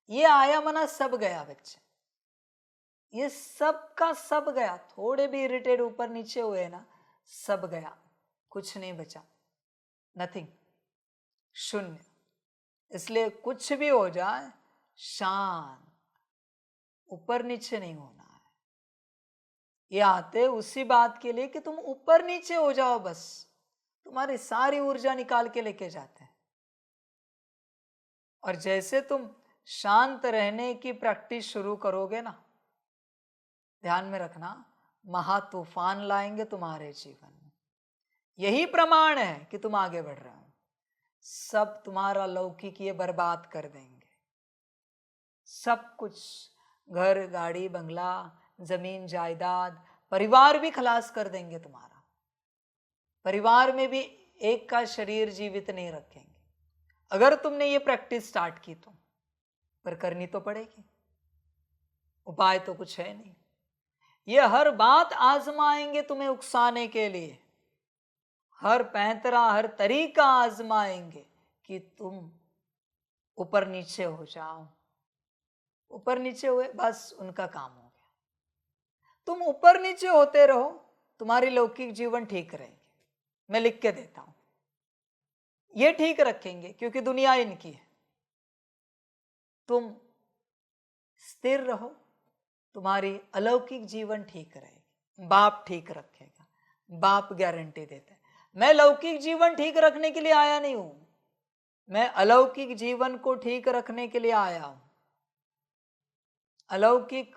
ये आया मना सब गया बच्चे, ये सब का सब गया। थोड़े भी इरिटेट ऊपर नीचे हुए ना, सब गया, कुछ नहीं बचा, नथिंग, शून्य। इसलिए कुछ भी हो जाए शांत, ऊपर नीचे नहीं होना है। ये आते उसी बात के लिए कि तुम ऊपर नीचे हो जाओ, बस तुम्हारी सारी ऊर्जा निकाल के लेके जाते हैं। और जैसे तुम शांत रहने की प्रैक्टिस शुरू करोगे ना, ध्यान में रखना, महा तूफान लाएंगे तुम्हारे जीवन में। यही प्रमाण है कि तुम आगे बढ़ रहे हो। सब तुम्हारा लौकिक ये बर्बाद कर देंगे, सब कुछ, घर गाड़ी बंगला जमीन जायदाद परिवार भी खलास कर देंगे तुम्हारा। परिवार में भी एक का शरीर जीवित नहीं रखेंगे अगर तुमने ये प्रैक्टिस स्टार्ट की तो। पर करनी तो पड़ेगी, उपाय तो कुछ है नहीं। ये हर बात आजमाएंगे तुम्हें उकसाने के लिए, हर पैंतरा हर तरीका आजमाएंगे कि तुम ऊपर नीचे हो जाओ। ऊपर नीचे हुए बस उनका काम हो गया। तुम ऊपर नीचे होते रहो, तुम्हारी लौकिक जीवन ठीक रहेगी। मैं लिख के देता हूं, ये ठीक रखेंगे क्योंकि दुनिया इनकी है। तुम स्थिर रहो, तुम्हारी अलौकिक जीवन ठीक रहेगी। बाप ठीक रखेगा, बाप गारंटी देता है। मैं लौकिक जीवन ठीक रखने के लिए आया नहीं हूं, मैं अलौकिक जीवन को ठीक रखने के लिए आया हूं। अलौकिक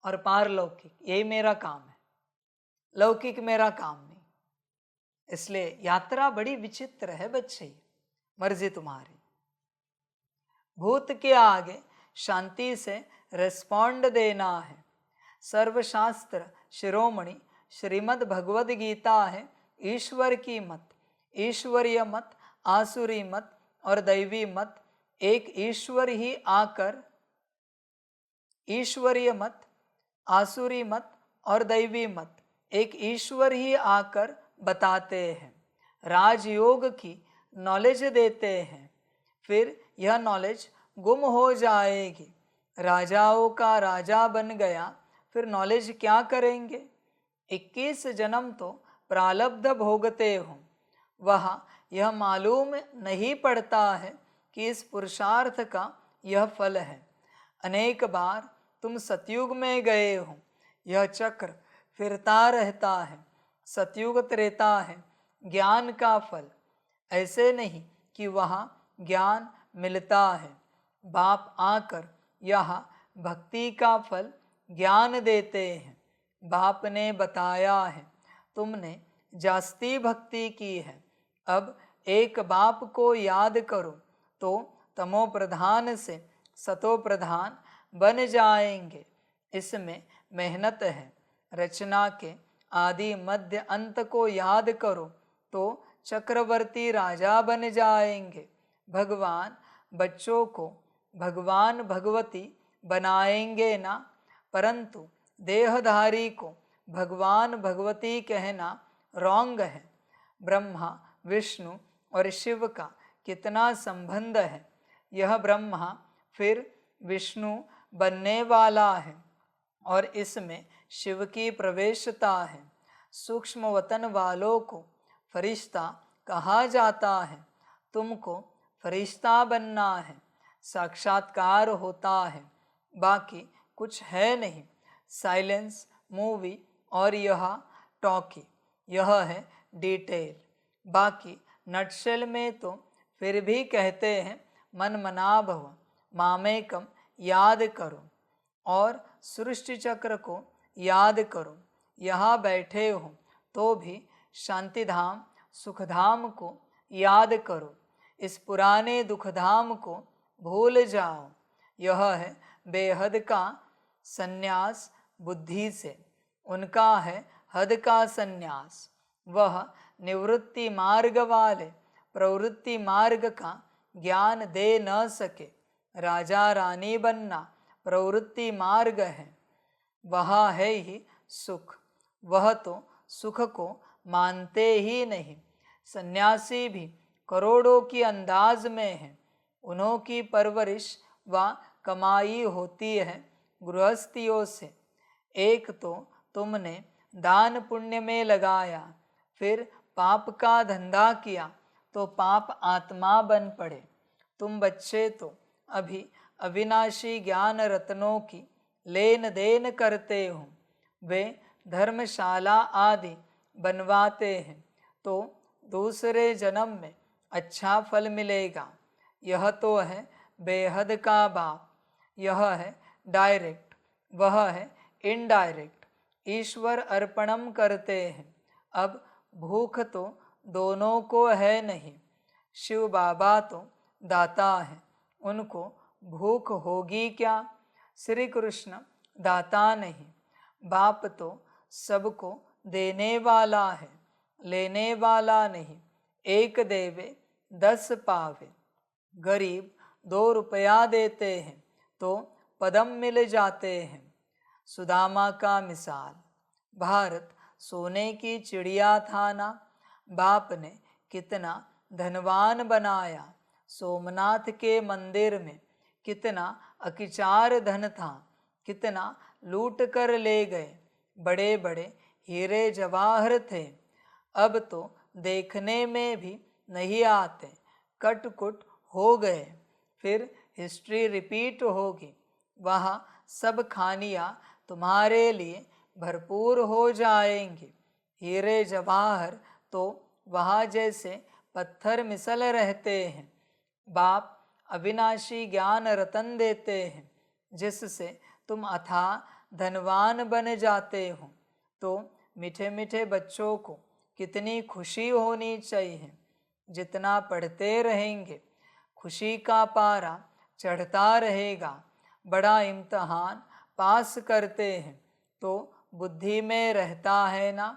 और पारलौकिक यही मेरा काम है, लौकिक मेरा काम नहीं। इसलिए यात्रा बड़ी विचित्र है बच्चे, मर्जी तुम्हारी। भूत के आगे शांति से रिस्पॉन्ड देना है। सर्वशास्त्र शिरोमणि श्रीमद् भगवद गीता है ईश्वर की मत, ईश्वरीय मत, आसुरी मत और दैवी मत। एक ईश्वर ही आकर, ईश्वरीय मत, आसुरी मत और दैवी मत, एक ईश्वर ही आकर बताते हैं। राजयोग की नॉलेज देते हैं, फिर यह नॉलेज गुम हो जाएगी। राजाओं का राजा बन गया, फिर नॉलेज क्या करेंगे? 21 जन्म तो प्रारब्ध भोगते हो, वह यह मालूम नहीं पड़ता है कि इस पुरुषार्थ का यह फल है। अनेक बार तुम सतयुग में गए हो, यह चक्र फिरता रहता है। सतयुग त्रेता है ज्ञान का फल, ऐसे नहीं कि वहाँ ज्ञान मिलता है। बाप आकर यहाँ भक्ति का फल ज्ञान देते हैं। बाप ने बताया है तुमने जास्ती भक्ति की है, अब एक बाप को याद करो तो तमो प्रधान से सतो प्रधान बन जाएंगे। इसमें मेहनत है। रचना के आदि मध्य अंत को याद करो तो चक्रवर्ती राजा बन जाएंगे। भगवान बच्चों को भगवान भगवती बनाएंगे ना, परंतु देहधारी को भगवान भगवती कहना रॉन्ग है। ब्रह्मा विष्णु और शिव का कितना संबंध है? यह ब्रह्मा फिर विष्णु बनने वाला है और इसमें शिव की प्रवेशता है। सूक्ष्म वतन वालों को फरिश्ता कहा जाता है। तुमको फरिश्ता बनना है, साक्षात्कार होता है, बाकी कुछ है नहीं। साइलेंस मूवी और यह टॉकी, यह है डिटेल। बाकी नटशेल में तो फिर भी कहते हैं मन मना भव, मामेकम याद करो और सृष्टि चक्र को याद करो। यहाँ बैठे हो तो भी शांतिधाम सुखधाम को याद करो। इस पुराने दुखधाम को भूल जाओ। यह है बेहद का संन्यास बुद्धि से, उनका है हद का संन्यास। वह निवृत्ति मार्ग वाले प्रवृत्ति मार्ग का ज्ञान दे न सके। राजा रानी बनना प्रवृत्ति मार्ग है, वह है ही सुख, वह तो सुख को मानते ही नहीं। सन्यासी भी करोड़ों की अंदाज में हैं। उन्हों की परवरिश व कमाई होती है गृहस्थियों से। एक तो तुमने दान पुण्य में लगाया, फिर पाप का धंधा किया तो पाप आत्मा बन पड़े। तुम बच्चे तो अभी अविनाशी ज्ञान रत्नों की लेन देन करते हो। वे धर्मशाला आदि बनवाते हैं तो दूसरे जन्म में अच्छा फल मिलेगा। यह तो है बेहद का बाप। यह है डायरेक्ट, वह है इनडायरेक्ट। ईश्वर अर्पणम करते हैं। अब भूख तो दोनों को है नहीं। शिव बाबा तो दाता है, उनको भूख होगी क्या? श्री कृष्ण दाता नहीं, बाप तो सबको देने वाला है, लेने वाला नहीं। एक देवे 10 पावे। गरीब 2 रुपया देते हैं तो पदम मिल जाते हैं। सुदामा का मिसाल। भारत सोने की चिड़िया था ना, बाप ने कितना धनवान बनाया। सोमनाथ के मंदिर में कितना अकिचार धन था, कितना लूट कर ले गए। बड़े बड़े हीरे जवाहर थे, अब तो देखने में भी नहीं आते, कट कुट हो गए। फिर हिस्ट्री रिपीट होगी, वहाँ सब खानियाँ तुम्हारे लिए भरपूर हो जाएंगी। हीरे जवाहर तो वहाँ जैसे पत्थर मिसल रहते हैं। बाप अविनाशी ज्ञान रतन देते हैं, जिससे तुम अथाह धनवान बन जाते हो। तो मीठे मीठे बच्चों को कितनी खुशी होनी चाहिए। जितना पढ़ते रहेंगे खुशी का पारा चढ़ता रहेगा। बड़ा इम्तहान पास करते हैं तो बुद्धि में रहता है ना,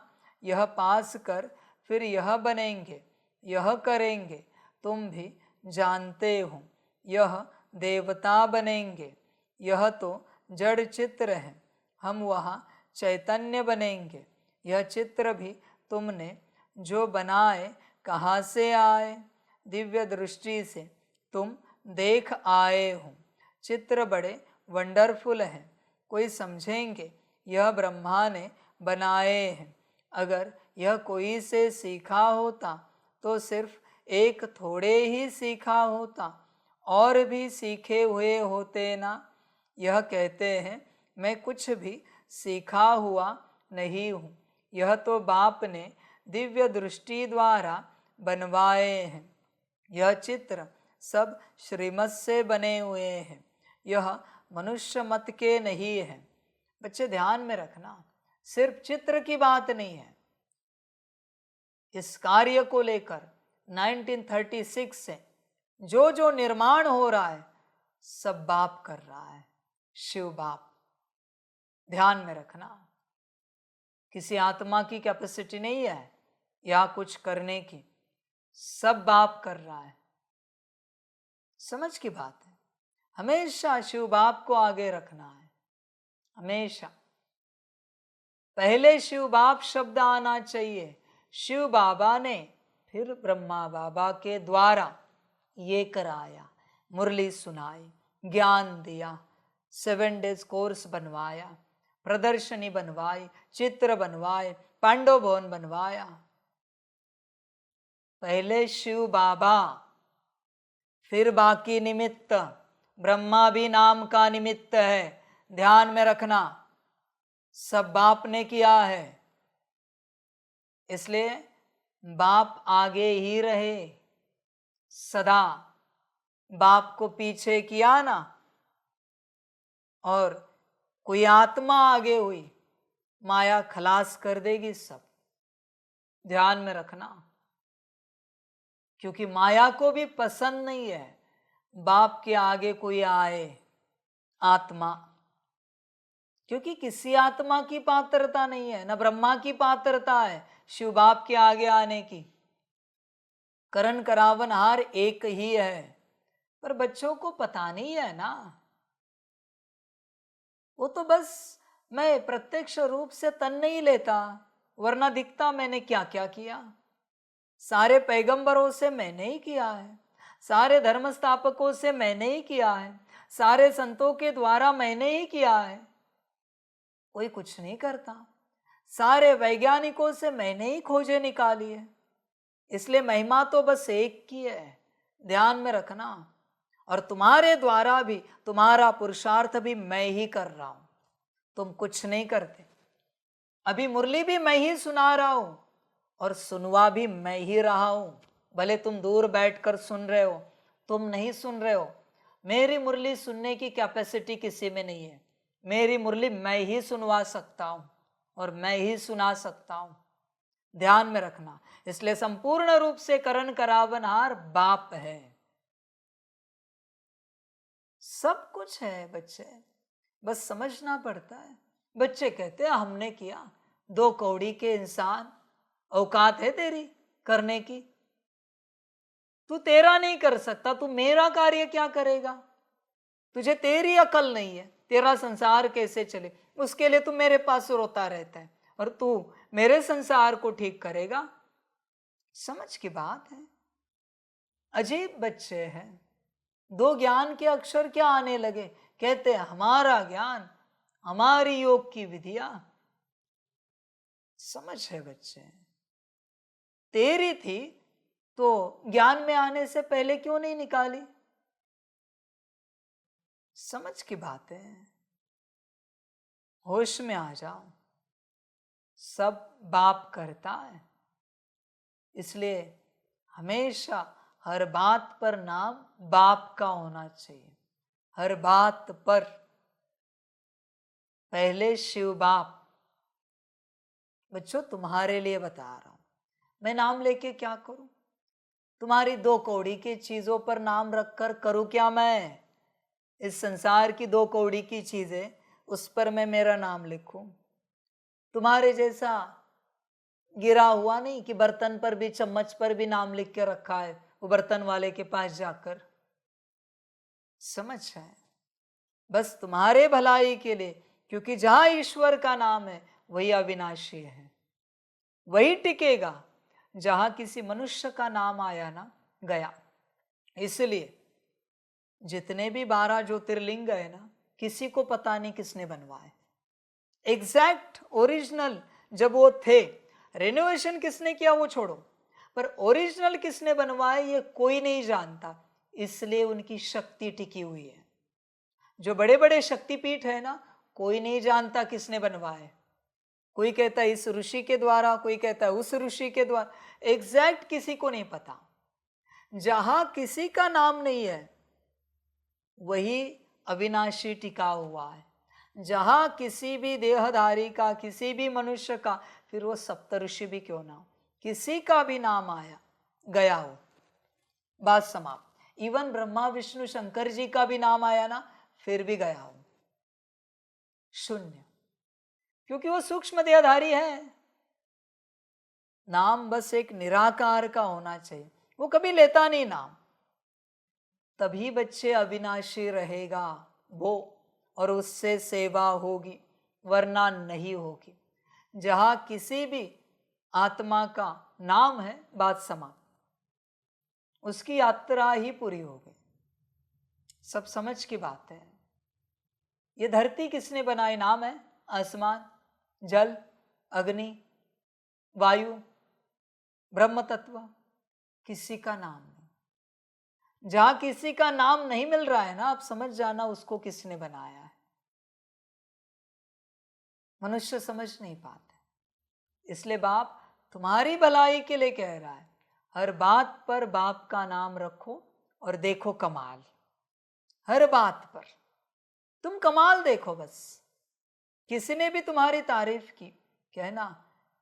यह पास कर फिर यह बनेंगे, यह करेंगे। तुम भी जानते हो यह देवता बनेंगे। यह तो जड़ चित्र है, हम वहाँ चैतन्य बनेंगे। यह चित्र भी तुमने जो बनाए कहाँ से आए? दिव्य दृष्टि से तुम देख आए हो। चित्र बड़े वंडरफुल हैं। कोई समझेंगे यह ब्रह्मा ने बनाए हैं। अगर यह कोई से सीखा होता तो सिर्फ एक थोड़े ही सीखा होता, और भी सीखे हुए होते ना। यह कहते हैं मैं कुछ भी सीखा हुआ नहीं हूँ। यह तो बाप ने दिव्य दृष्टि द्वारा बनवाए हैं। यह चित्र सब श्रीमत से बने हुए हैं, यह मनुष्य मत के नहीं है। बच्चे ध्यान में रखना, सिर्फ चित्र की बात नहीं है। इस कार्य को लेकर 1936 से जो जो निर्माण हो रहा है सब बाप कर रहा है, शिव बाप। ध्यान में रखना, किसी आत्मा की कैपेसिटी नहीं है या कुछ करने की, सब बाप कर रहा है। समझ की बात है। हमेशा शिव बाप को आगे रखना है, हमेशा। पहले शिव बाप शब्द आना चाहिए। शिव बाबा ने फिर ब्रह्मा बाबा के द्वारा ये कराया, मुरली सुनाई, ज्ञान दिया, 7 डेज कोर्स बनवाया, प्रदर्शनी बनवाई, चित्र बनवाए, पांडव भवन बनवाया। पहले शिव बाबा, फिर बाकी निमित्त। ब्रह्मा भी नाम का निमित्त है, ध्यान में रखना। सब बाप ने किया है, इसलिए बाप आगे ही रहे। सदा बाप को पीछे किया ना, और कोई आत्मा आगे हुई, माया खलास कर देगी सब। ध्यान में रखना, क्योंकि माया को भी पसंद नहीं है बाप के आगे कोई आए आत्मा, क्योंकि किसी आत्मा की पात्रता नहीं है, न ब्रह्मा की पात्रता है शिव बाप के आगे आने की। करण करावनहार एक ही है, पर बच्चों को पता नहीं है ना। वो तो बस मैं प्रत्यक्ष रूप से तन नहीं लेता, वरना दिखता मैंने क्या क्या किया। सारे पैगंबरों से मैंने ही किया है, सारे धर्म स्थापकों से मैंने ही किया है, सारे संतों के द्वारा मैंने ही किया है। कोई कुछ नहीं करता। सारे वैज्ञानिकों से मैंने ही खोजें निकाली है। इसलिए महिमा तो बस एक की है, ध्यान में रखना। और तुम्हारे द्वारा भी तुम्हारा पुरुषार्थ भी मैं ही कर रहा हूं, तुम कुछ नहीं करते। अभी मुरली भी मैं ही सुना रहा हूं और सुनवा भी मैं ही रहा हूं। भले तुम दूर बैठकर सुन रहे हो, तुम नहीं सुन रहे हो। मेरी मुरली सुनने की कैपेसिटी किसी में नहीं है। मेरी मुरली मैं ही सुनवा सकता हूं और मैं ही सुना सकता हूं, ध्यान में रखना। इसलिए संपूर्ण रूप से करण करावनहार बाप है, सब कुछ है बच्चे, बस समझना पड़ता है। बच्चे कहते हैं हमने किया, 2 कौड़ी के इंसान, औकात है तेरी करने की? तू तेरा नहीं कर सकता, तू मेरा कार्य क्या करेगा? तुझे तेरी अकल नहीं है, तेरा संसार कैसे चले, उसके लिए तू मेरे पास रोता रहता है और तू मेरे संसार को ठीक करेगा? समझ की बात है। अजीब बच्चे हैं। 2 ज्ञान के अक्षर क्या आने लगे, कहते हैं हमारा ज्ञान, हमारी योग की विधियां। समझ है बच्चे, तेरी थी तो ज्ञान में आने से पहले क्यों नहीं निकाली? समझ की बात है। होश में आ जाओ, सब बाप करता है। इसलिए हमेशा हर बात पर नाम बाप का होना चाहिए। हर बात पर पहले शिव बाप। बच्चों तुम्हारे लिए बता रहा हूं, मैं नाम लेके क्या करूं? तुम्हारी 2 कौड़ी की चीजों पर नाम रखकर करूं क्या मैं? इस संसार की 2 कौड़ी की चीजें, उस पर मैं मेरा नाम लिखूं? तुम्हारे जैसा गिरा हुआ नहीं कि बर्तन पर भी, चम्मच पर भी नाम लिख के रखा है, वो बर्तन वाले के पास जाकर। समझ है? बस तुम्हारे भलाई के लिए, क्योंकि जहां ईश्वर का नाम है वही अविनाशी है, वही टिकेगा। जहां किसी मनुष्य का नाम आया ना, गया। इसलिए जितने भी 12 ज्योतिर्लिंग है ना, किसी को पता नहीं किसने बनवाए। एग्जैक्ट ओरिजिनल जब वो थे, रेनोवेशन किसने किया वो छोड़ो, पर ओरिजिनल किसने बनवाए ये कोई नहीं जानता। इसलिए उनकी शक्ति टिकी हुई है। जो बड़े बड़े शक्तिपीठ है ना, कोई नहीं जानता किसने बनवाए। कोई कहता है इस ऋषि के द्वारा, कोई कहता है उस ऋषि के द्वारा, एग्जैक्ट किसी को नहीं पता। जहां किसी का नाम नहीं है वही अविनाशी टिका हुआ है। जहां किसी भी देहधारी का, किसी भी मनुष्य का, फिर वो सप्तऋषि भी क्यों ना हो, किसी का भी नाम आया, गया हो, बात समाप्त। इवन ब्रह्मा विष्णु शंकर जी का भी नाम आया ना, फिर भी गया हो, शून्य। क्योंकि वो सूक्ष्म देहधारी है। नाम बस एक निराकार का होना चाहिए, वो कभी लेता नहीं नाम। तभी बच्चे अविनाशी रहेगा वो, और उससे सेवा होगी, वरना नहीं होगी। जहां किसी भी आत्मा का नाम है, बात समाप्त, उसकी यात्रा ही पूरी हो गई। सब समझ की बात है। ये धरती किसने बनाई? नाम है। आसमान, जल, अग्नि, वायु, ब्रह्म तत्व, किसी का नाम नहीं। जहां किसी का नाम नहीं मिल रहा है ना, आप समझ जाना उसको किसने बनाया है। मनुष्य समझ नहीं पाते। इसलिए बाप तुम्हारी भलाई के लिए कह रहा है, हर बात पर बाप का नाम रखो और देखो कमाल। हर बात पर तुम कमाल देखो। बस किसी ने भी तुम्हारी तारीफ की, कहना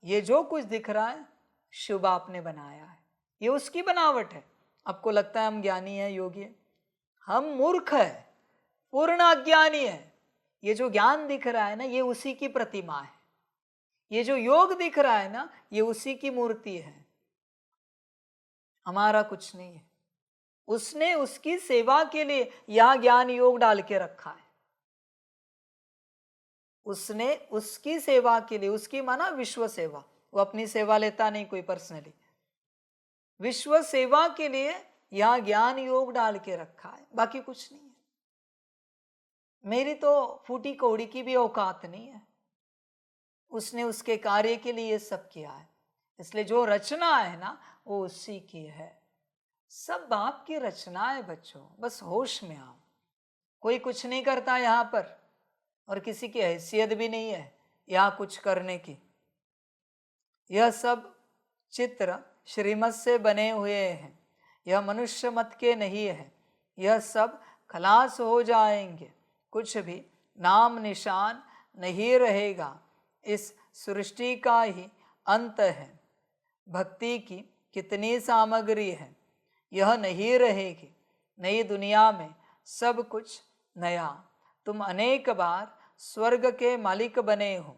ये जो कुछ दिख रहा है शिव बाप ने बनाया है, ये उसकी बनावट है। आपको लगता है हम ज्ञानी हैं, योगी हैं? हम मूर्ख है, पूर्ण अज्ञानी है। ये जो ज्ञान दिख रहा है ना, ये उसी की प्रतिमा है। ये जो योग दिख रहा है ना, ये उसी की मूर्ति है, हमारा कुछ नहीं है। उसने उसकी सेवा के लिए यहां ज्ञान योग डाल के रखा है। उसने उसकी सेवा के लिए, उसकी माना विश्व सेवा, वो अपनी सेवा लेता नहीं कोई पर्सनली, विश्व सेवा के लिए यहां ज्ञान योग डाल के रखा है, बाकी कुछ नहीं है। मेरी तो फूटी कौड़ी की भी औकात नहीं है, उसने उसके कार्य के लिए सब किया है। इसलिए जो रचना है ना वो उसी की है। सब बाप की रचना है बच्चों, बस होश में आओ। कोई कुछ नहीं करता यहाँ पर, और किसी की हैसियत भी नहीं है यहाँ कुछ करने की। यह सब चित्र श्रीमत से बने हुए हैं, यह मनुष्य मत के नहीं है। यह सब खलास हो जाएंगे, कुछ भी नाम निशान नहीं रहेगा। इस सृष्टि का ही अंत है। भक्ति की कितनी सामग्री है, यह नहीं रहेगी। नई दुनिया में सब कुछ नया। तुम अनेक बार स्वर्ग के मालिक बने हो,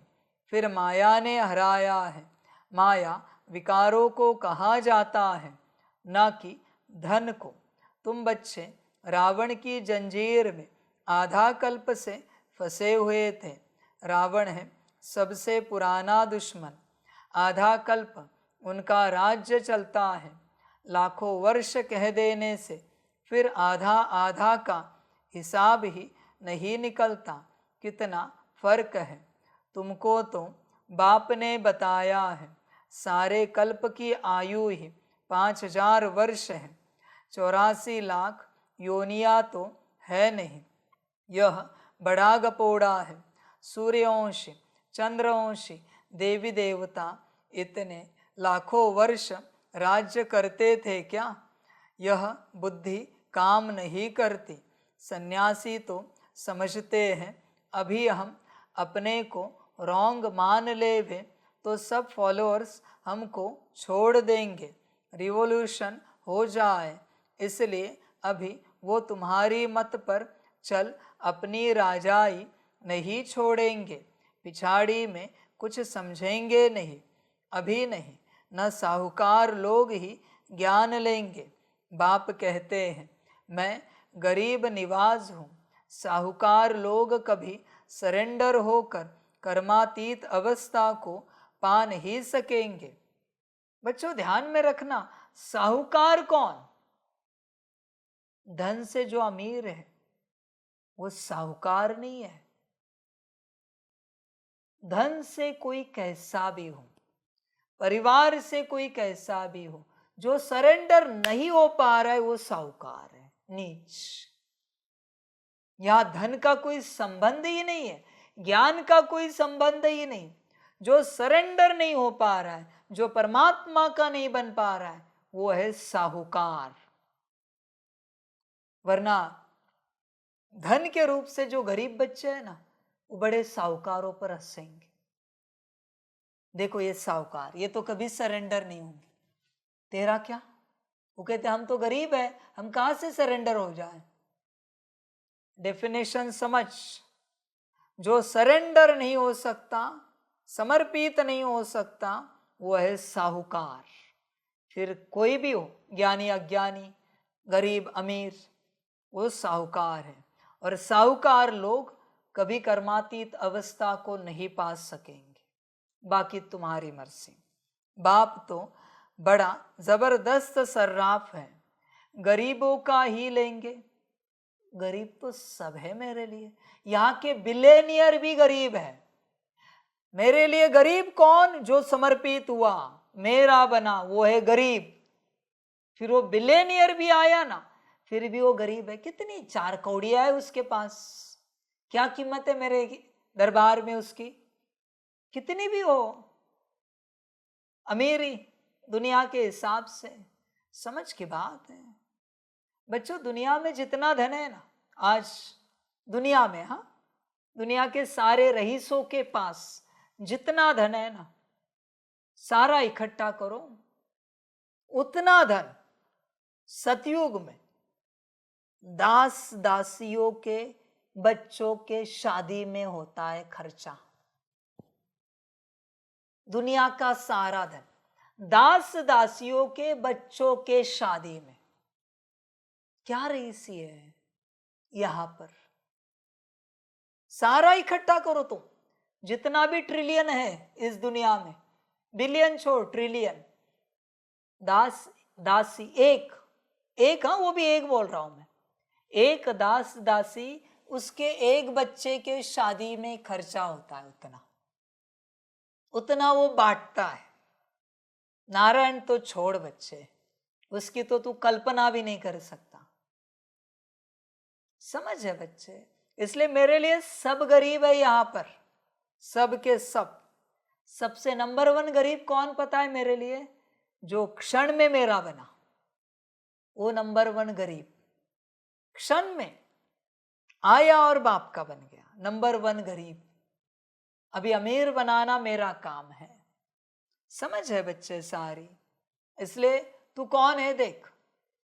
फिर माया ने हराया है। माया विकारों को कहा जाता है, न कि धन को। तुम बच्चे रावण की जंजीर में आधा कल्प से फंसे हुए थे। रावण है सबसे पुराना दुश्मन। आधा कल्प उनका राज्य चलता है। लाखों वर्ष कह देने से फिर आधा आधा का हिसाब ही नहीं निकलता। कितना फर्क है। तुमको तो बाप ने बताया है, सारे कल्प की आयु ही 5000 वर्ष है। 84 लाख योनिया तो है नहीं। यह बड़ा गपोड़ा है। सूर्यवंशी चंद्रवंशी देवी देवता इतने लाखों वर्ष राज्य करते थे क्या? यह बुद्धि काम नहीं करती। सन्यासी तो समझते हैं अभी हम अपने को रॉन्ग मान लेवे तो सब फॉलोअर्स हमको छोड़ देंगे, रिवॉल्यूशन हो जाए, इसलिए अभी वो तुम्हारी मत पर चल अपनी राजाई नहीं छोड़ेंगे। पिछाड़ी में कुछ समझेंगे नहीं, अभी नहीं। न साहूकार लोग ही ज्ञान लेंगे। बाप कहते हैं मैं गरीब निवाज हूँ। साहूकार लोग कभी सरेंडर होकर कर्मातीत अवस्था को पा नहीं सकेंगे। बच्चों ध्यान में रखना, साहूकार कौन? धन से जो अमीर है वो साहूकार नहीं है। धन से कोई कैसा भी हो, परिवार से कोई कैसा भी हो, जो सरेंडर नहीं हो पा रहा है वो साहूकार है, नीच। यहां धन का कोई संबंध ही नहीं है, ज्ञान का कोई संबंध ही नहीं। जो सरेंडर नहीं हो पा रहा है, जो परमात्मा का नहीं बन पा रहा है, वो है साहूकार। वरना धन के रूप से जो गरीब बच्चे हैं ना, वो बड़े साहूकारों पर हंसेंगे। देखो ये साहूकार, ये तो कभी सरेंडर नहीं होंगे। तेरा क्या? वो कहते हम तो गरीब है, हम कहां से सरेंडर हो जाए। डेफिनेशन समझ। जो सरेंडर नहीं हो सकता, समर्पित नहीं हो सकता, वो है साहूकार। फिर कोई भी हो, ज्ञानी अज्ञानी, गरीब अमीर, वो साहूकार है। और साहूकार लोग कभी कर्मातीत अवस्था को नहीं पा सकेंगे। बाकी तुम्हारी मर्जी। बाप तो बड़ा जबरदस्त सर्राफ है, गरीबों का ही लेंगे। गरीब तो सब है मेरे लिए। यहाँ के बिलियनियर भी गरीब है। मेरे लिए गरीब कौन? जो समर्पित हुआ, मेरा बना, वो है गरीब। फिर वो बिलियनियर भी आया ना, फिर भी वो गरीब है। कितनी 4 कौड़ियां है उसके पास, क्या कीमत है मेरे दरबार में उसकी? कितनी भी हो अमीरी दुनिया के हिसाब से, समझ की बात है। बच्चों दुनिया में जितना धन है ना, आज दुनिया में, हाँ, दुनिया के सारे रईसों के पास जितना धन है ना, सारा इकट्ठा करो, उतना धन सतयुग में दास दासियों के बच्चों के शादी में होता है खर्चा। दुनिया का सारा धन दास दासियों के बच्चों के शादी में। क्या रईसी है यहां पर? सारा इकट्ठा करो तुम, जितना भी ट्रिलियन है इस दुनिया में, बिलियन छोड़ ट्रिलियन, दास दासी, एक एक, हाँ वो भी एक बोल रहा हूं मैं, एक दास दासी, उसके एक बच्चे के शादी में खर्चा होता है, उतना उतना वो बांटता है। नारायण तो छोड़ बच्चे, उसकी तो तू कल्पना भी नहीं कर सकता। समझ है बच्चे? इसलिए मेरे लिए सब गरीब है यहां पर, सब के सब। सबसे नंबर 1 गरीब कौन पता है मेरे लिए? जो क्षण में मेरा बना, वो नंबर 1 गरीब। क्षण में आया और बाप का बन गया, नंबर 1 गरीब। अभी अमीर बनाना मेरा काम है। समझ है बच्चे सारी? इसलिए तू कौन है देख,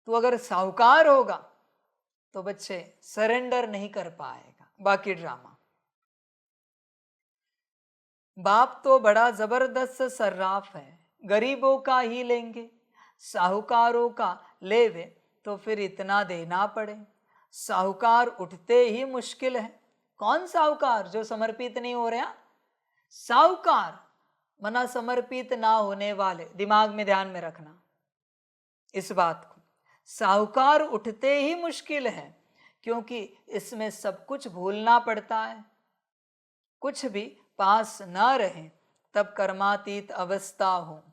तू अगर साहूकार होगा तो बच्चे सरेंडर नहीं कर पाएगा। बाकी ड्रामा, बाप तो बड़ा जबरदस्त सर्राफ है, गरीबों का ही लेंगे, साहूकारों का लेवे तो फिर इतना देना पड़े। साहूकार उठते ही मुश्किल है। कौन साहूकार? जो समर्पित नहीं हो रहा। साहूकार मना समर्पित ना होने वाले, दिमाग में ध्यान में रखना इस बात को। साहूकार उठते ही मुश्किल है, क्योंकि इसमें सब कुछ भूलना पड़ता है। कुछ भी पास ना रहे तब कर्मातीत अवस्था हो।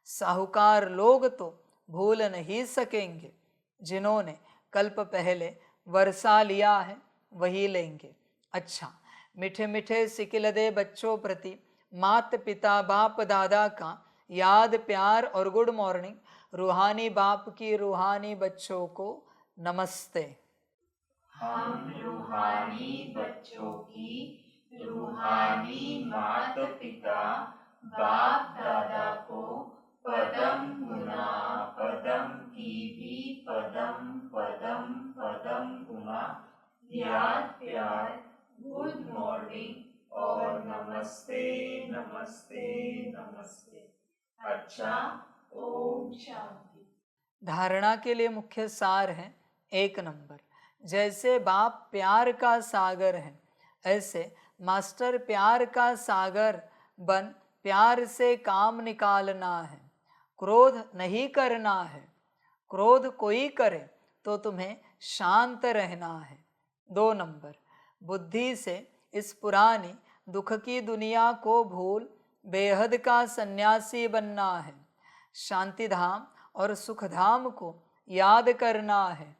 साहूकार लोग तो भूल नहीं सकेंगे, जिन्होंने कल्प पहले वर्षा लिया है वही लेंगे। अच्छा, मीठे मीठे सिकिलदे बच्चों प्रति मात पिता बाप दादा का याद प्यार और गुड मॉर्निंग। रूहानी बाप की रूहानी बच्चों को नमस्ते। हम रूहानी बच्चों की रूहानी माता पिता बाप दादा को पदम गुना पदम की भी पदम पदम पदम गुना याद प्यार गुड मॉर्निंग और नमस्ते नमस्ते नमस्ते। अच्छा, ओम शांति। धारणा के लिए मुख्य सार है 1 नंबर, जैसे बाप प्यार का सागर है, ऐसे मास्टर प्यार का सागर बन प्यार से काम निकालना है। क्रोध नहीं करना है। क्रोध कोई करे तो तुम्हें शांत रहना है। 2 नंबर, बुद्धि से इस पुरानी दुख की दुनिया को भूल बेहद का सन्यासी बनना है। शांति धाम और सुख धाम को याद करना है।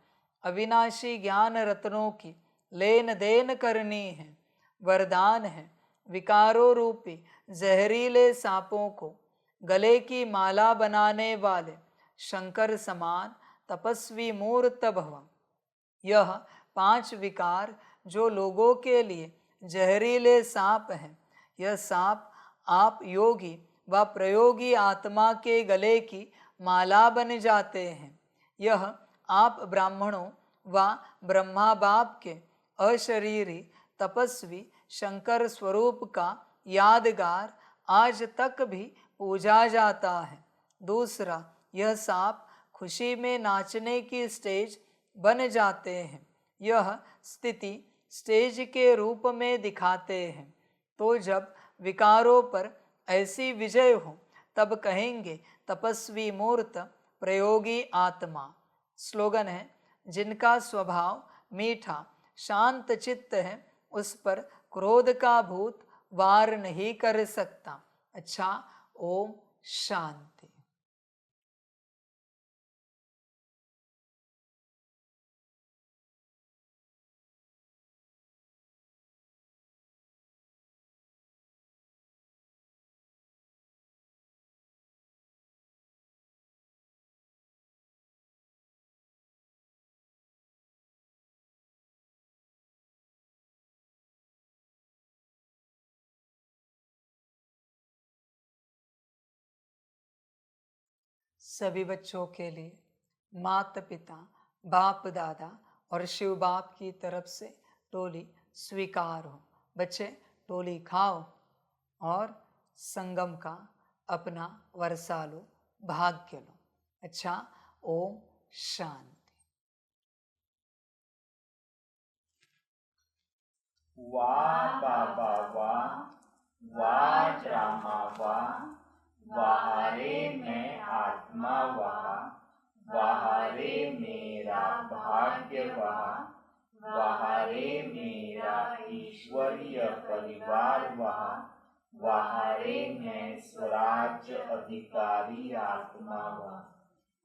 अविनाशी ज्ञान रत्नों की लेन देन करनी है। वरदान है विकारों रूपी जहरीले सांपों को गले की माला बनाने वाले शंकर समान तपस्वी मूर्त भव। यह 5 विकार जो लोगों के लिए जहरीले सांप हैं, यह सांप आप योगी व प्रयोगी आत्मा के गले की माला बन जाते हैं। यह आप ब्राह्मणों व ब्रह्मा बाप के अशरीरी तपस्वी शंकर स्वरूप का यादगार आज तक भी पूजा जाता है। दूसरा, यह सांप खुशी में नाचने की स्टेज बन जाते हैं। यह स्थिति स्टेज के रूप में दिखाते हैं। तो जब विकारों पर ऐसी विजय हो तब कहेंगे तपस्वी मूर्त प्रयोगी आत्मा। स्लोगन है, जिनका स्वभाव मीठा शांत चित्त है उस पर क्रोध का भूत वार नहीं कर सकता। अच्छा, ओम शांति। सभी बच्चों के लिए माता पिता बाप दादा और शिव बाप की तरफ से टोली स्वीकार हो। बच्चे टोली खाओ और संगम का अपना वर्षा लो, भाग्य लो। अच्छा, ओम शांति। वाह बाबा वाह, वाह ड्रामा वाह, वाह रे मैं आत्मा वाह, रे मेरा ईश्वरीय परिवार वहाँ, वहाँ रे मैं स्वराज्य अधिकारी आत्मा वहाँ।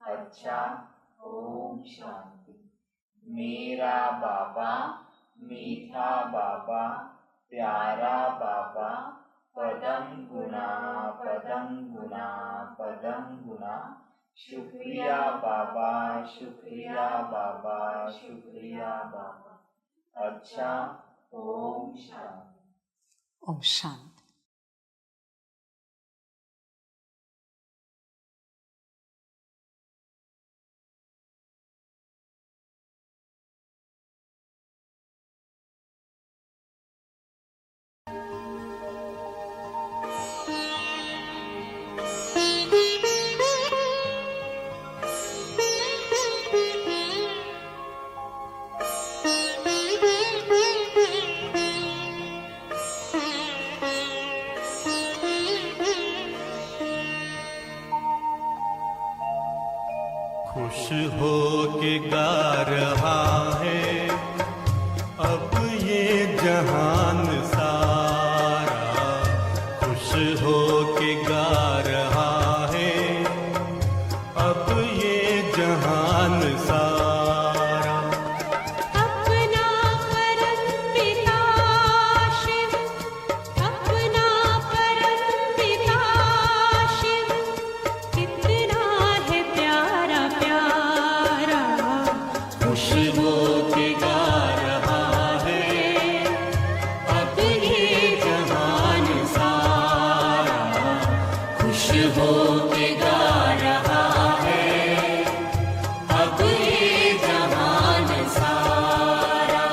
अच्छा, ओम शांति। मेरा बाबा, मीठा बाबा, प्यारा बाबा, पदम गुना पदम गुना पदम गुना। शुक्रिया बाबा, शुक्रिया बाबा, शुक्रिया बाबा। अच्छा, ओम शांति। ओम शांति। खुश हो के गा रहा है अब ये जहान सारा, खुश हो के गा रहा है अब ये जहान सारा। अपना परम पिता शिव, अपना परम पिता शिव, कितना है प्यारा प्यारा। खुश हो के गा रहा है अब ये जहान सारा, खुश हो के गा रहा है अब ये जहान सारा।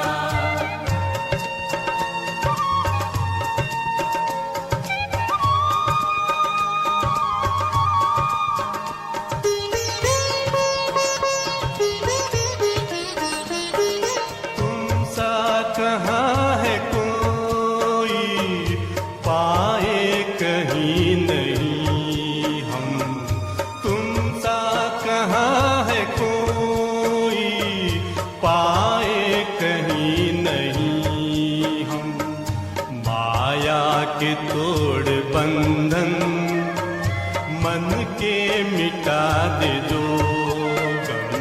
तुम सा कहाँ है कोई पाए कहीं नहीं हम, तुम सा कहाँ है कोई पाए कहीं नहीं हम। माया के तोड़ बंधन मन के मिटा दे जो गम,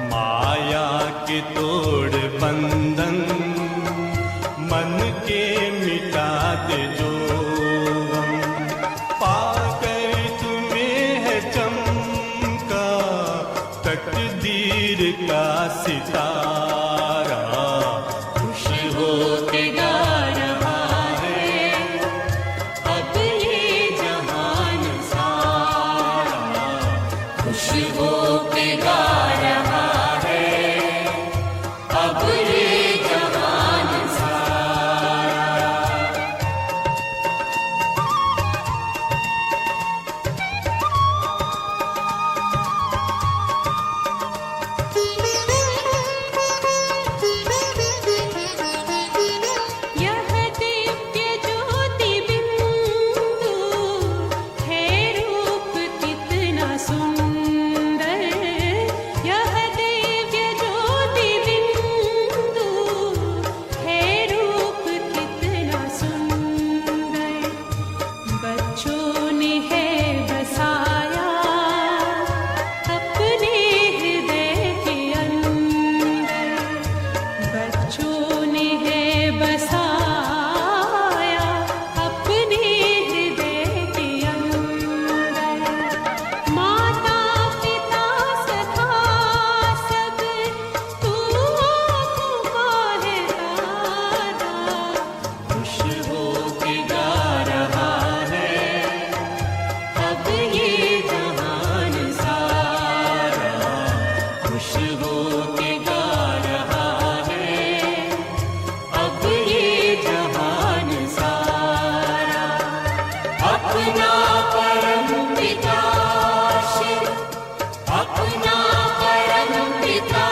माया के तोड़ बंधन मन के मिटा दे जो गम। पाकर तुम्हें है चमका तकदीर का सितारा, खुश हो के गा रहा है अब ये जहान सारा, खुश हो के गा रहा है अब ये जहान सारा। यह दिव्य ज्योति बिंदु है रूप कितना सुंदर। यह दिव्य ज्योति बिंदु है रूप कितना सुंदर। बच्चों ने है बसाया अपने हृदय के अंदर। बच्चों ने है बसाया अपने हृदय के अंदर। माता पिता सखा सब तू आँखों का है तारा। खुश हो के गा रहा है अब ये जहान सारा, खुश हो के गा रहा है अब ये जहान सारा। अपना परम पिता शिव, अपना परम पिता